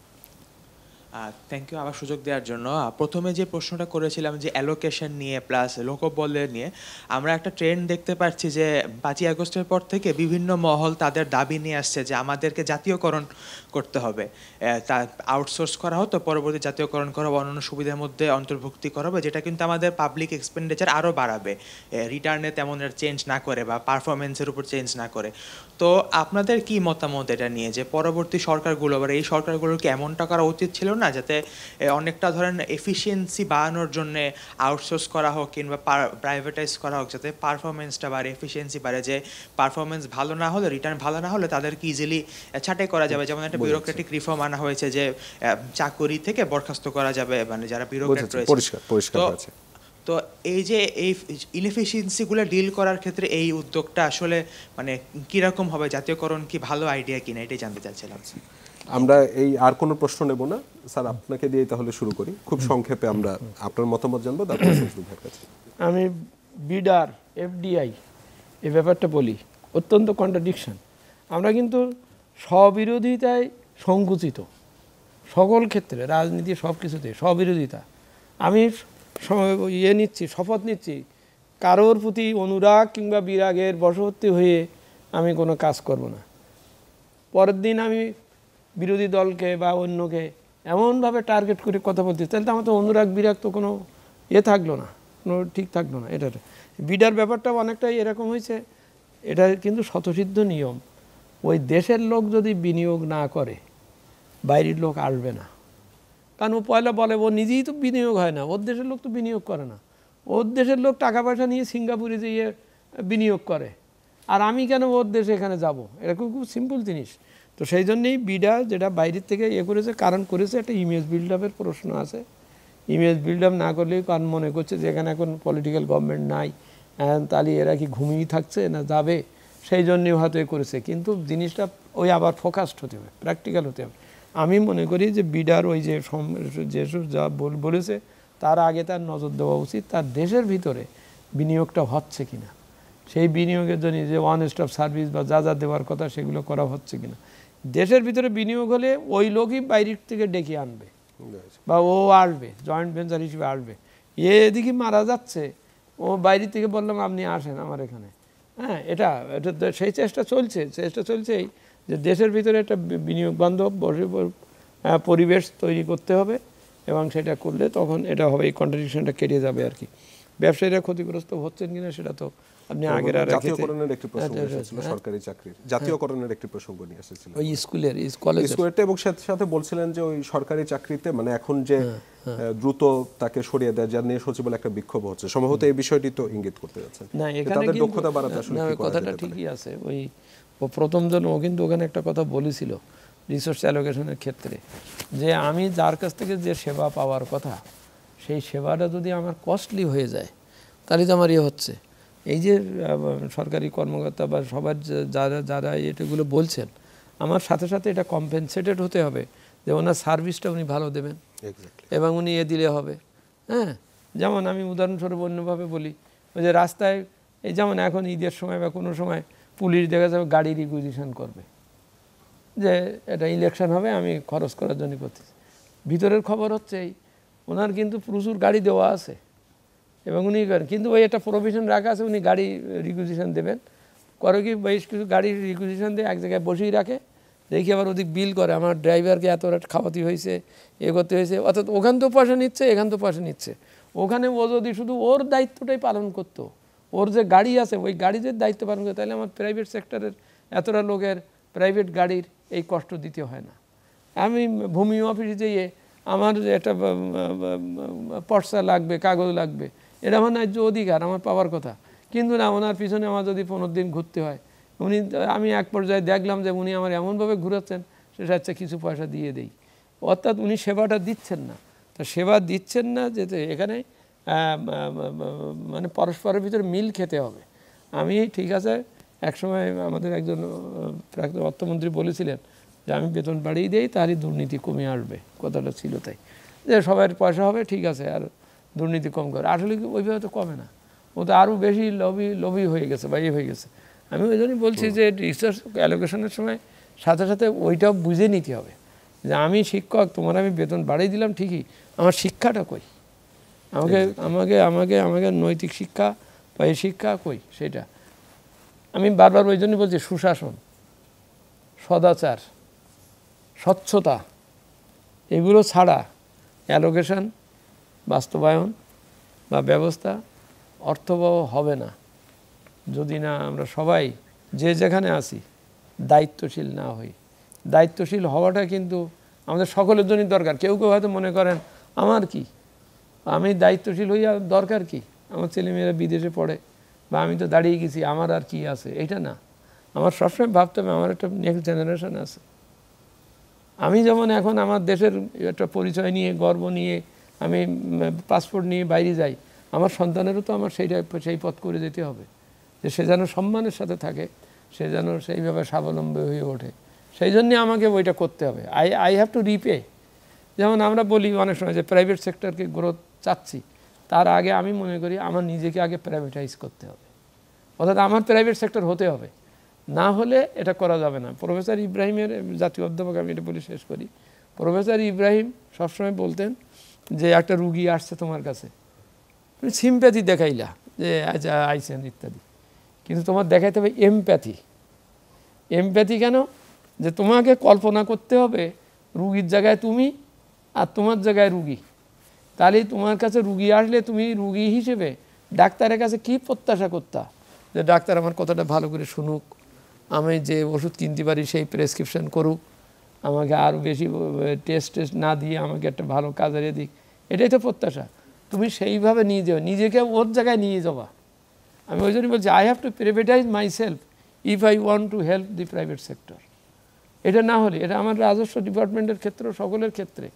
থ্যাংক ইউ আমার সুযোগ দেওয়ার জন্য। প্রথমে যে প্রশ্নটা করেছিলাম যে অ্যালোকেশন নিয়ে প্লাস লোকবলের নিয়ে, আমরা একটা ট্রেন্ড দেখতে পাচ্ছি যে 5ই আগস্টের পর থেকে বিভিন্ন মহল তাদের দাবি নিয়ে আসছে যে আমাদেরকে জাতীয়করণ করতে হবে, তা আউটসোর্স করা হতো, পরবর্তী জাতীয়করণ করা হবে, অন্যান্য সুবিধার মধ্যে অন্তর্ভুক্তি করা হবে, যেটা কিন্তু আমাদের পাবলিক এক্সপেন্ডিচার আরও বাড়াবে, রিটার্নে তেমন চেঞ্জ না করে বা পারফরমেন্সের উপর চেঞ্জ না করে। তো আপনাদের কি মতামত এটা নিয়ে, যে পরবর্তী সরকারগুলো বা এই সরকারগুলোর কি এমনটা করা উচিত ছিল না, যাতে অনেকটা ধরেন এফিসিয়েন্সি বাড়ানোর জন্য আউটসোর্স করা হোক কিংবা প্রাইভেটাইজ করা হোক, যাতে পারফরমেন্সটা বাড়ে, এফিসিয়েন্সি বাড়ে, যে পারফরমেন্স ভালো না হলে, রিটার্ন ভালো না হলে তাদেরকে ইজিলি ছাঁটাই করা যাবে। যেমন একটা বিউরোক্রেটিক রিফর্ম আনা হয়েছে যে চাকরি থেকে বরখাস্ত করা যাবে, মানে যারা বিউরোক্রেট রয়েছে। তো এই যে এই ইনএফিসিয়েন্সিগুলো ডিল করার ক্ষেত্রে এই উদ্যোগটা আসলে মানে কীরকম হবে, জাতীয়করণ কি ভালো আইডিয়া কিনা, এটাই জানতে চাচ্ছিলাম। আমরা এই আর কোনো প্রশ্ন নেব না স্যার, আপনাকে দিয়ে তাহলে শুরু করি, খুব সংক্ষেপে আমরা আপনার মতামত জানবো, তারপর ফজলুলের কাছে। আমি বিডার এফডিআই এই ব্যাপারটা বলি, অত্যন্ত কন্ট্রাডিকশন। আমরা কিন্তু স্ববিরোধিতায় সংকুচিত, সকল ক্ষেত্রে, রাজনীতি সব কিছুতে স্ববিরোধিতা। আমি নিচ্ছি, শপথ নিচ্ছি, কারোর প্রতি অনুরাগ কিংবা বিরাগের বশবর্তী হয়ে আমি কোনো কাজ করব না। পরের দিন আমি বিরোধী দলকে বা অন্যকে এমনভাবে টার্গেট করে কথা বলতে, তাহলে তো আমার তো অনুরাগ বিরাগ তো কোনো থাকলো না, কোনো ঠিক থাকলো না। এটার বিডার ব্যাপারটাও অনেকটাই এরকম হয়েছে। এটা কিন্তু স্বতঃসিদ্ধ নিয়ম, ওই দেশের লোক যদি বিনিয়োগ না করে বাইরের লোক আসবে না। কারণ ও পয়লা বলে ও নিজেই তো বিনিয়োগ হয় না, ওর দেশের লোক তো বিনিয়োগ করে না, ওর দেশের লোক টাকা পয়সা নিয়ে সিঙ্গাপুরে যেয়ে বিনিয়োগ করে, আর আমি কেন ওর দেশে এখানে যাব? এটা খুব খুব সিম্পল জিনিস। তো সেই জন্যেই বিডা যেটা বাইরের থেকে করেছে, কারণ করেছে একটা ইমেজ বিল্ড আপের প্রশ্ন আছে। ইমেজ বিল্ড আপ না করলেই কারণ মনে করছে যে এখানে এখন পলিটিক্যাল গভর্নমেন্ট নাই, তাহলে এরা কি ঘুমিয়ে থাকছে না যাবে, সেই জন্যই হয়তো করেছে। কিন্তু জিনিসটা ওই আবার ফোকাসড হতে হবে, প্র্যাকটিক্যাল হতে হবে। আমি মনে করি যে বিডার ওই যেসব যা বলেছে তার আগে তার নজর দেওয়া উচিত তার দেশের ভিতরে বিনিয়োগটা হচ্ছে কিনা, সেই বিনিয়োগের জন্য যে ওয়ান স্টপ সার্ভিস বা যা যা দেওয়ার কথা সেগুলো করা হচ্ছে কিনা। দেশের ভিতরে বিনিয়োগ হলে ওই লোকই বাইরের থেকে ডেকে আনবে বা ও আসবে, জয়েন্ট ভেঞ্চার হিসেবে আসবে। এদিকে মারা যাচ্ছে, ও বাইরে থেকে বললাম আপনি আসেন আমার এখানে। হ্যাঁ, এটা সেই চেষ্টা চলছেই যে দেশের ভিতরে একটা বিনিয়োগ বান্ধব পরিবেশ তৈরি করতে হবে, এবং সেটা করলে তখন এটা হবে, এই কন্ট্রাডিকশনটা কেটে যাবে আর কি। ব্যবসায়ীরা ক্ষতিগ্রস্ত হচ্ছেন কিনা সেটা তো আপনি আগের আর জাতীয়করণের একটি প্রসঙ্গ এসেছিল, সরকারি চাকরির জাতীয়করণের একটি প্রসঙ্গ নিয়ে এসেছিল ওই স্কুলের কলেজের, এবং সাথে বলছিলেন যে ওই সরকারি চাকরিতে মানে এখন যে দ্রুত তাকে সরিয়ে দেয়, যার নিয়ে সচিবালয়ে একটা বিক্ষোভ হচ্ছে, সম্ভবত এই বিষয়টি তো ইঙ্গিত করতে যাচ্ছেন। না, এখানে দক্ষতা বাড়াতে আসলে কি করা কথাটা ঠিকই আছে। ওই ও প্রথম জন ও কিন্তু ওখানে একটা কথা বলেছিল রিসোর্স অ্যালোকেশনের ক্ষেত্রে, যে আমি যার কাছ থেকে যে সেবা পাওয়ার কথা সেই সেবাটা যদি আমার কস্টলি হয়ে যায় তাহলে তো আমার হচ্ছে। এই যে সরকারি কর্মকর্তা বা সবার যারা এটাগুলো বলছেন, আমার সাথে সাথে এটা কম্পেনসেটেড হতে হবে যে ওনার সার্ভিসটা উনি ভালো দেবেন এবং উনি দিলে হবে। হ্যাঁ, যেমন আমি উদাহরণস্বরূপ অন্যভাবে বলি, ওই যে রাস্তায় এই যেমন এখন ঈদের সময় বা কোনো সময় পুলিশ দেখা যাবে গাড়ি রিকুইজিশন করবে, যে এটা ইলেকশন হবে আমি খরচ করার জন্য করতেছি। ভিতরের খবর হচ্ছে ওনার কিন্তু প্রচুর গাড়ি দেওয়া আছে এবং উনি করেন, কিন্তু ওই একটা প্রভিশন রাখা আছে উনি গাড়ি রিকুইজিশন দেবেন। করে কি বেশ কিছু গাড়ি রিকুইজিশন দিয়ে এক জায়গায় বসেই রাখে, দেখি আবার ওদিক বিল করে আমার ড্রাইভারকে এত রেট খাওয়াতে হয়েছে, করতে হয়েছে, অর্থাৎ ওখান তো পয়সা নিচ্ছে এখান তো পয়সা নিচ্ছে। ওখানে ও যদি শুধু ওর দায়িত্বটাই পালন করতো, ওর যে গাড়ি আছে ওই গাড়িদের দায়িত্ব পালন করতো, তাহলে আমার প্রাইভেট সেক্টরের এতটা লোকের প্রাইভেট গাড়ির এই কষ্ট দিতে হয় না। আমি ভূমি অফিসে যেয়ে আমার একটা পর্চা লাগবে, কাগজ লাগবে, এটা আমার ন্যায্য অধিকার, আমার পাওয়ার কথা। কিন্তু না, ওনার পিছনে আমার যদি 15 দিন ঘুরতে হয়, আমি এক পর্যায়ে দেখলাম যে উনি আমার এমনভাবে ঘুরাচ্ছেন সেটা হচ্ছে কিছু পয়সা দিয়ে দেই, অর্থাৎ উনি সেবাটা দিচ্ছেন না। তো সেবা দিচ্ছেন না যেতে এখানে মানে পরস্পরের ভিতরে মিল খেতে হবে। আমি ঠিক আছে, একসময় আমাদের একজন প্রাক্তন অর্থমন্ত্রী বলেছিলেন যে আমি বেতন বাড়িয়ে দিই তাহলে দুর্নীতি কমে আসবে, কথাটা ছিল তাই, যে সবার পয়সা হবে ঠিক আছে আর দুর্নীতি কম করে। আসলে ওইভাবে তো কমে না, ও তো আরও বেশি লোভী হয়ে গেছে বা হয়ে গেছে। আমি ওই জন্যই বলছি যে রিসার্চ অ্যালোকেশনের সময় সাথে সাথে ওইটাও বুঝে নিতে হবে যে আমি শিক্ষক, তোমার আমি বেতন বাড়িয়ে দিলাম ঠিকই, আমার শিক্ষাটা কই, আমাকে নৈতিক শিক্ষা বা এই শিক্ষা কই, সেটা আমি বারবার ওই জন্যই বলছি সুশাসন, সদাচার, স্বচ্ছতা, এগুলো ছাড়া অ্যালোকেশন বাস্তবায়ন বা ব্যবস্থা অর্থবহ হবে না, যদি না আমরা সবাই যে যেখানে আছি দায়িত্বশীল না হই। দায়িত্বশীল হওয়াটা কিন্তু আমাদের সকলের জন্যই দরকার। কেউ কেউ হয়তো মনে করেন আমার কি, আমি দায়িত্বশীল হইয়া দরকার কি, আমার ছেলেমেয়েরা বিদেশে পড়ে বা আমি তো দাঁড়িয়ে গেছি আমার আর কি আছে, এটা না। আমার সবসময় ভাবতে হবে আমার একটা নেক্সট জেনারেশন আছে। আমি যেমন এখন আমার দেশের একটা পরিচয় নিয়ে গর্ব নিয়ে আমি পাসপোর্ট নিয়ে বাইরে যাই, আমার সন্তানেরও তো আমার সেই পথ করে যেতে হবে, যে সে যেন সম্মানের সাথে থাকে, সে যেন সেইভাবে স্বাবলম্বী হয়ে ওঠে। সেই জন্যে আমাকে ওইটা করতে হবে। I have to repay. যেমন আমরা বলি অনেক সময় যে প্রাইভেট সেক্টরকে গ্রোথ চাচ্ছি, তার আগে আমি মনে করি আমার নিজেকে আগে প্রাইভেটাইজ করতে হবে, অর্থাৎ আমার প্রাইভেট সেক্টর হতে হবে, না হলে এটা করা যাবে না। প্রফেসর ইব্রাহিমের জাতীয় অধ্যাপক, আমি এটা বলে শেষ করি, প্রফেসর ইব্রাহিম সবসময় বলতেন যে একটা রুগী আসছে তোমার কাছে, তুমি সিম্প্যাথি দেখাইলা যে আচ্ছা আইসেন ইত্যাদি, কিন্তু তোমার দেখাইতে হবে এমপ্যাথি। এমপ্যাথি কেন? যে তোমাকে কল্পনা করতে হবে রুগীর জায়গায় তুমি আর তোমার জায়গায় রুগী, তাহলে তোমার কাছে রুগী আসলে তুমি রুগী হিসেবে ডাক্তারের কাছে কি প্রত্যাশা করতা, যে ডাক্তার আমার কথাটা ভালো করে শুনুক, আমি যে ওষুধ কিনতে পারি সেই প্রেসক্রিপশন করুক, আমাকে আরও বেশি টেস্ট না দিয়ে আমাকে একটা ভালো কাজের দিক, এটাই তো প্রত্যাশা। তুমি সেইভাবে নিয়ে যাও, নিজেকে ওর জায়গায় নিয়ে যাবা। আমি ওই জন্যই বলছি I have to privatise my self if I want to help the private sector. এটা না হলে, এটা আমার রাজস্ব ডিপার্টমেন্টের ক্ষেত্রে, সকলের ক্ষেত্রে,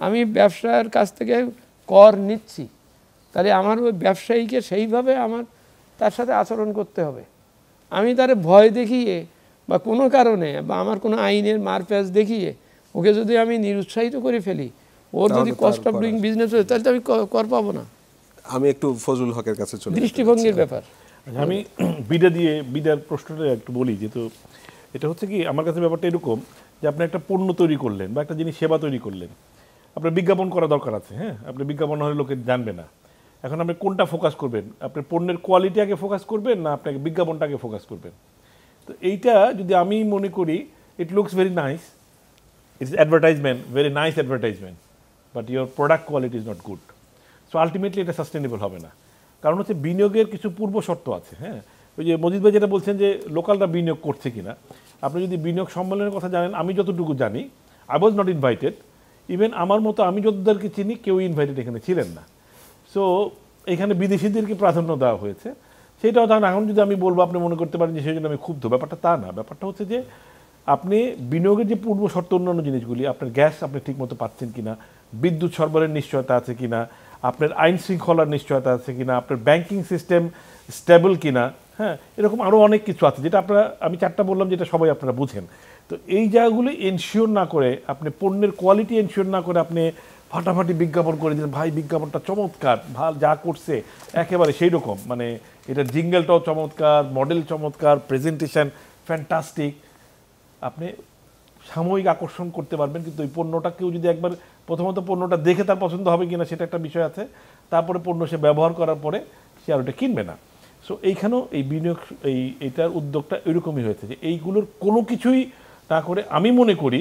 আমি ব্যবসার কাছ থেকে কর নিচ্ছি, তাহলে আমার ওই ব্যবসায়ীকে সেইভাবে আমার তার সাথে আচরণ করতে হবে। আমি তার ভয় দেখিয়ে বা কোনো কারণে বা আমার কোনো আইনের মারপ্যাচ দেখিয়ে ওকে যদি আমি নিরুৎসাহিত করে ফেলি, ওর যদি কস্ট অফ ডুইং বিজনেস হয়, তাহলে তো আমি কর পাবো না। আমি একটু ফজলুল হকের কাছে চলে দৃষ্টিভঙ্গির ব্যাপার। আমি বিডার প্রশ্নটা একটু বলি, যেহেতু এটা হচ্ছে কি আমার কাছে ব্যাপারটা এরকম যে আপনি একটা পণ্য তৈরি করলেন বা একটা জিনিস সেবা তৈরি করলেন, আপনার বিজ্ঞাপন করা দরকার আছে। হ্যাঁ, আপনি বিজ্ঞাপন হলে লোকে জানবে না। এখন আপনি কোনটা ফোকাস করবেন? আপনি পণ্যের কোয়ালিটি আগে ফোকাস করবেন না আপনাকে বিজ্ঞাপনটাকে ফোকাস করবেন? তো এইটা যদি আমি মনে করি it looks very nice, it's advertisement, very nice advertisement, but your product quality is not good. So ultimately এটা সাস্টেনেবল হবে না। কারণ হচ্ছে বিনিয়োগের কিছু পূর্ব শর্ত আছে। হ্যাঁ, ওই যে মজিদ ভাই যেটা বলছেন যে লোকালরা বিনিয়োগ করছে কিনা, আপনি যদি বিনিয়োগ সম্মেলনের কথা জানেন, আমি যতটুকু জানি, I was not invited, even আমার মতো আমি যতদেরকে চিনি কেউ ইনভাইটেড এখানে ছিলেন না। সো এখানে বিদেশিদেরকে প্রাধান্য দেওয়া হয়েছে, সেটাও তা না। এখন যদি আমি বলবো আপনি মনে করতে পারেন যে সেই জন্য আমি ক্ষুব্ধ, ব্যাপারটা তা না। ব্যাপারটা হচ্ছে যে আপনি বিনিয়োগের যে পূর্ব শর্ত অন্যান্য জিনিসগুলি, আপনার গ্যাস আপনি ঠিকমতো পাচ্ছেন কিনা, বিদ্যুৎ সরবরাহের নিশ্চয়তা আছে কিনা, আপনার আইন শৃঙ্খলার নিশ্চয়তা আছে কিনা, আপনার ব্যাংকিং সিস্টেম স্টেবল কিনা, হ্যাঁ, এরকম আরও অনেক কিছু আছে যেটা আপনারা, আমি চারটা বললাম যেটা সবাই আপনারা বুঝেন। তো এই জায়গাগুলি এনশিওর না করে, আপনি পণ্যের কোয়ালিটি এনশিওর না করে আপনি ফাটাফাটি বিজ্ঞাপন করে দিলেন, ভাই বিজ্ঞাপনটা চমৎকার, যা করছে একেবারে সেই রকম, মানে এটা জিঙ্গেলটাও চমৎকার, মডেল চমৎকার, প্রেজেন্টেশন ফ্যান্টাস্টিক, আপনি সাময়িক আকর্ষণ করতে পারবেন, কিন্তু ওই পণ্যটা কেউ যদি একবার প্রথমত পণ্যটা দেখে তার পছন্দ হবে কিনা সেটা একটা বিষয় আছে, তারপরে পণ্য সে ব্যবহার করার পরে সে আর ওটা কিনবে না। সো এইখানেও এই বিনিয়োগ, এটার উদ্যোগটা এরকমই হয়েছে যে এইগুলোর কোনো কিছুই না করে আমি মনে করি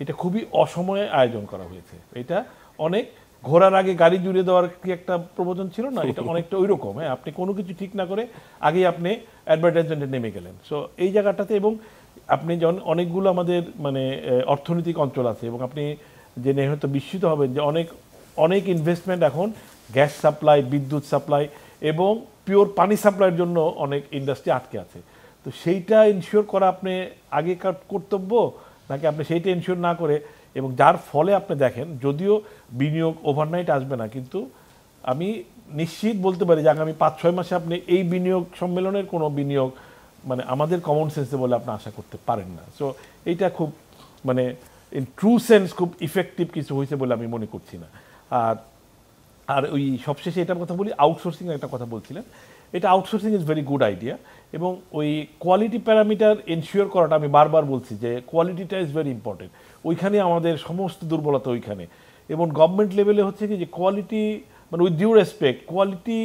এটা খুবই অসময়ে আয়োজন করা হয়েছে। এটা অনেক ঘোরার আগে গাড়ি জুড়ে দেওয়ার কি একটা প্রবচন ছিল না, এটা অনেকটা ওই রকম। হ্যাঁ, আপনি কোনো কিছু ঠিক না করে আগেই আপনি অ্যাডভার্টাইজমেন্টে নেমে গেলেন। সো এই জায়গাটাতে, এবং আপনি যখন অনেকগুলো আমাদের মানে অর্থনৈতিক অঞ্চল আছে, এবং আপনি জেনে হয়তো বিস্মিত হবেন যে অনেক ইনভেস্টমেন্ট এখন গ্যাস সাপ্লাই, বিদ্যুৎ সাপ্লাই এবং পিওর পানি সাপ্লাইয়ের জন্য অনেক ইন্ডাস্ট্রি আটকে আছে। তো সেইটা ইনশিওর করা আপনি আগেকার কর্তব্য, নাকি আপনি সেইটা ইনশিওর না করে, এবং যার ফলে আপনি দেখেন যদিও বিনিয়োগ ওভারনাইট আসবে না, কিন্তু আমি নিশ্চিত বলতে পারি যে আগামী 5-6 মাসে আপনি এই বিনিয়োগ সম্মেলনের কোনো বিনিয়োগ মানে আমাদের কমন সেন্সে বলে আপনি আশা করতে পারেন না। সো এইটা খুব মানে ইন ট্রু সেন্স খুব ইফেক্টিভ কিছু হয়েছে বলে আমি মনে করছি না। আর ওই সবশেষে এটার কথা বলি, আউটসোর্সিংয়ের একটা কথা বলছিলেন, এটা outsourcing is very good idea, এবং ওই কোয়ালিটি প্যারামিটার এনশিওর করাটা, আমি বারবার বলছি যে কোয়ালিটিটা ইজ ভেরি ইম্পর্টেন্ট। ওইখানে আমাদের সমস্ত দুর্বলতা ওইখানে, এবং গভর্নমেন্ট লেভেলে হচ্ছে কি যে কোয়ালিটি মানে with due respect quality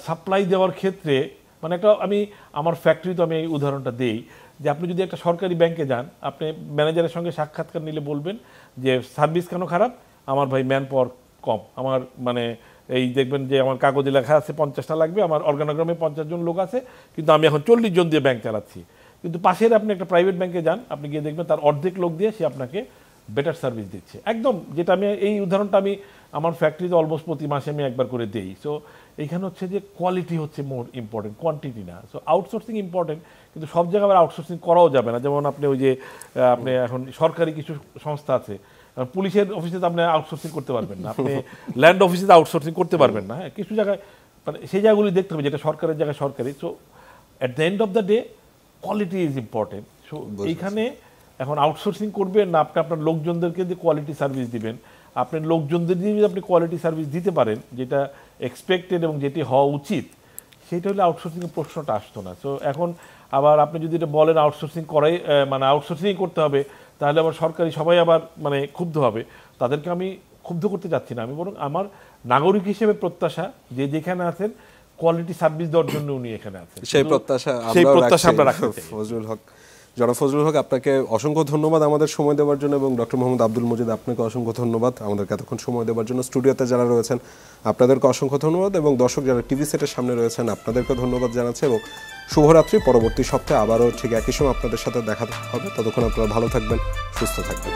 supply দেওয়ার ক্ষেত্রে, মানে একটা আমি আমার ফ্যাক্টরিতে আমি এই উদাহরণটা দেই যে আপনি যদি একটা সরকারি ব্যাংকে যান, আপনি ম্যানেজারের সঙ্গে সাক্ষাৎকার নিলে বলবেন যে সার্ভিস কেন খারাপ, আমার ভাই ম্যান পাওয়ার কম, আমার মানে এই দেখবেন যে আমার কাগজে লেখা আছে 50টা লাগবে, আমার অর্গানোগ্রামে 50 জন লোক আছে, কিন্তু আমি এখন 40 জন দিয়ে ব্যাংক চালাচ্ছি। কিন্তু পাশের আপনি একটা প্রাইভেট ব্যাংকে যান, আপনি গিয়ে দেখবেন তার অর্ধেক লোক দিয়ে সে আপনাকে বেটার সার্ভিস দিচ্ছে একদম। যেটা আমি এই উদাহরণটা আমি আমার ফ্যাক্টরিতে অলমোস্ট প্রতি মাসে আমি একবার করে দেই। সো এইখানে হচ্ছে যে কোয়ালিটি হচ্ছে মোর ইম্পর্টেন্ট, কোয়ান্টিটি না। সো আউটসোর্সিং ইম্পর্টেন্ট, কিন্তু সব জায়গায় আবার আউটসোর্সিং করাও যাবে না। যেমন আপনি ওই যে আপনি এখন সরকারি কিছু সংস্থা আছে, পুলিশের অফিসে তো আপনি আউটসোর্সিং করতে পারবেন না, আপনি ল্যান্ড অফিসে আউটসোর্সিং করতে পারবেন না। হ্যাঁ, কিছু জায়গায় মানে সেই জায়গাগুলি দেখতে হবে যেটা সরকারের জায়গায় সরকারি। So at the end of the day quality is important. So এইখানে এখন আউটসোর্সিং করবেন না, আপনি আপনার লোকজনদেরকে দিয়ে কোয়ালিটি সার্ভিস দিবেন, আপনার লোকজনদের দিয়ে যদি আপনি কোয়ালিটি সার্ভিস দিতে পারেন যেটা এক্সপেক্টেড এবং যেটি হওয়া উচিত, সেটা হলে আউটসোর্সিংয়ের প্রশ্নটা আসতো না। সো এখন আবার আপনি যদি এটা বলেন আউটসোর্সিং করাই মানে আউটসোর্সিং করতে হবে, তাহলে আবার সরকারি সবাই আবার মানে ক্ষুব্ধ হবে। তাদেরকে আমি ক্ষুব্ধ করতে যাচ্ছি না, আমি বরং আমার নাগরিক হিসেবে প্রত্যাশা যে যেখানে আছেন কোয়ালিটি সার্ভিস দেওয়ার জন্য উনি এখানে আছেন, সেই প্রত্যাশা আমরা রাখতে চাই। ফজলুল হক জনাব ফজলুল হক, আপনাকে অসংখ্য ধন্যবাদ আমাদের সময় দেওয়ার জন্য, এবং ডক্টর মোহাম্মদ আব্দুল মজিদ, আপনাকে অসংখ্য ধন্যবাদ আমাদেরকে এতক্ষণ সময় দেওয়ার জন্য। স্টুডিওতে যারা রয়েছেন আপনাদেরকে অসংখ্য ধন্যবাদ, এবং দর্শক যারা টিভি সেটের সামনে রয়েছেন আপনাদেরকে ধন্যবাদ জানাচ্ছি, এবং শুভরাত্রি। পরবর্তী সপ্তাহে আবারও ঠিক একই সময় আপনাদের সাথে দেখা হবে। ততক্ষণ আপনারা ভালো থাকবেন, সুস্থ থাকবেন।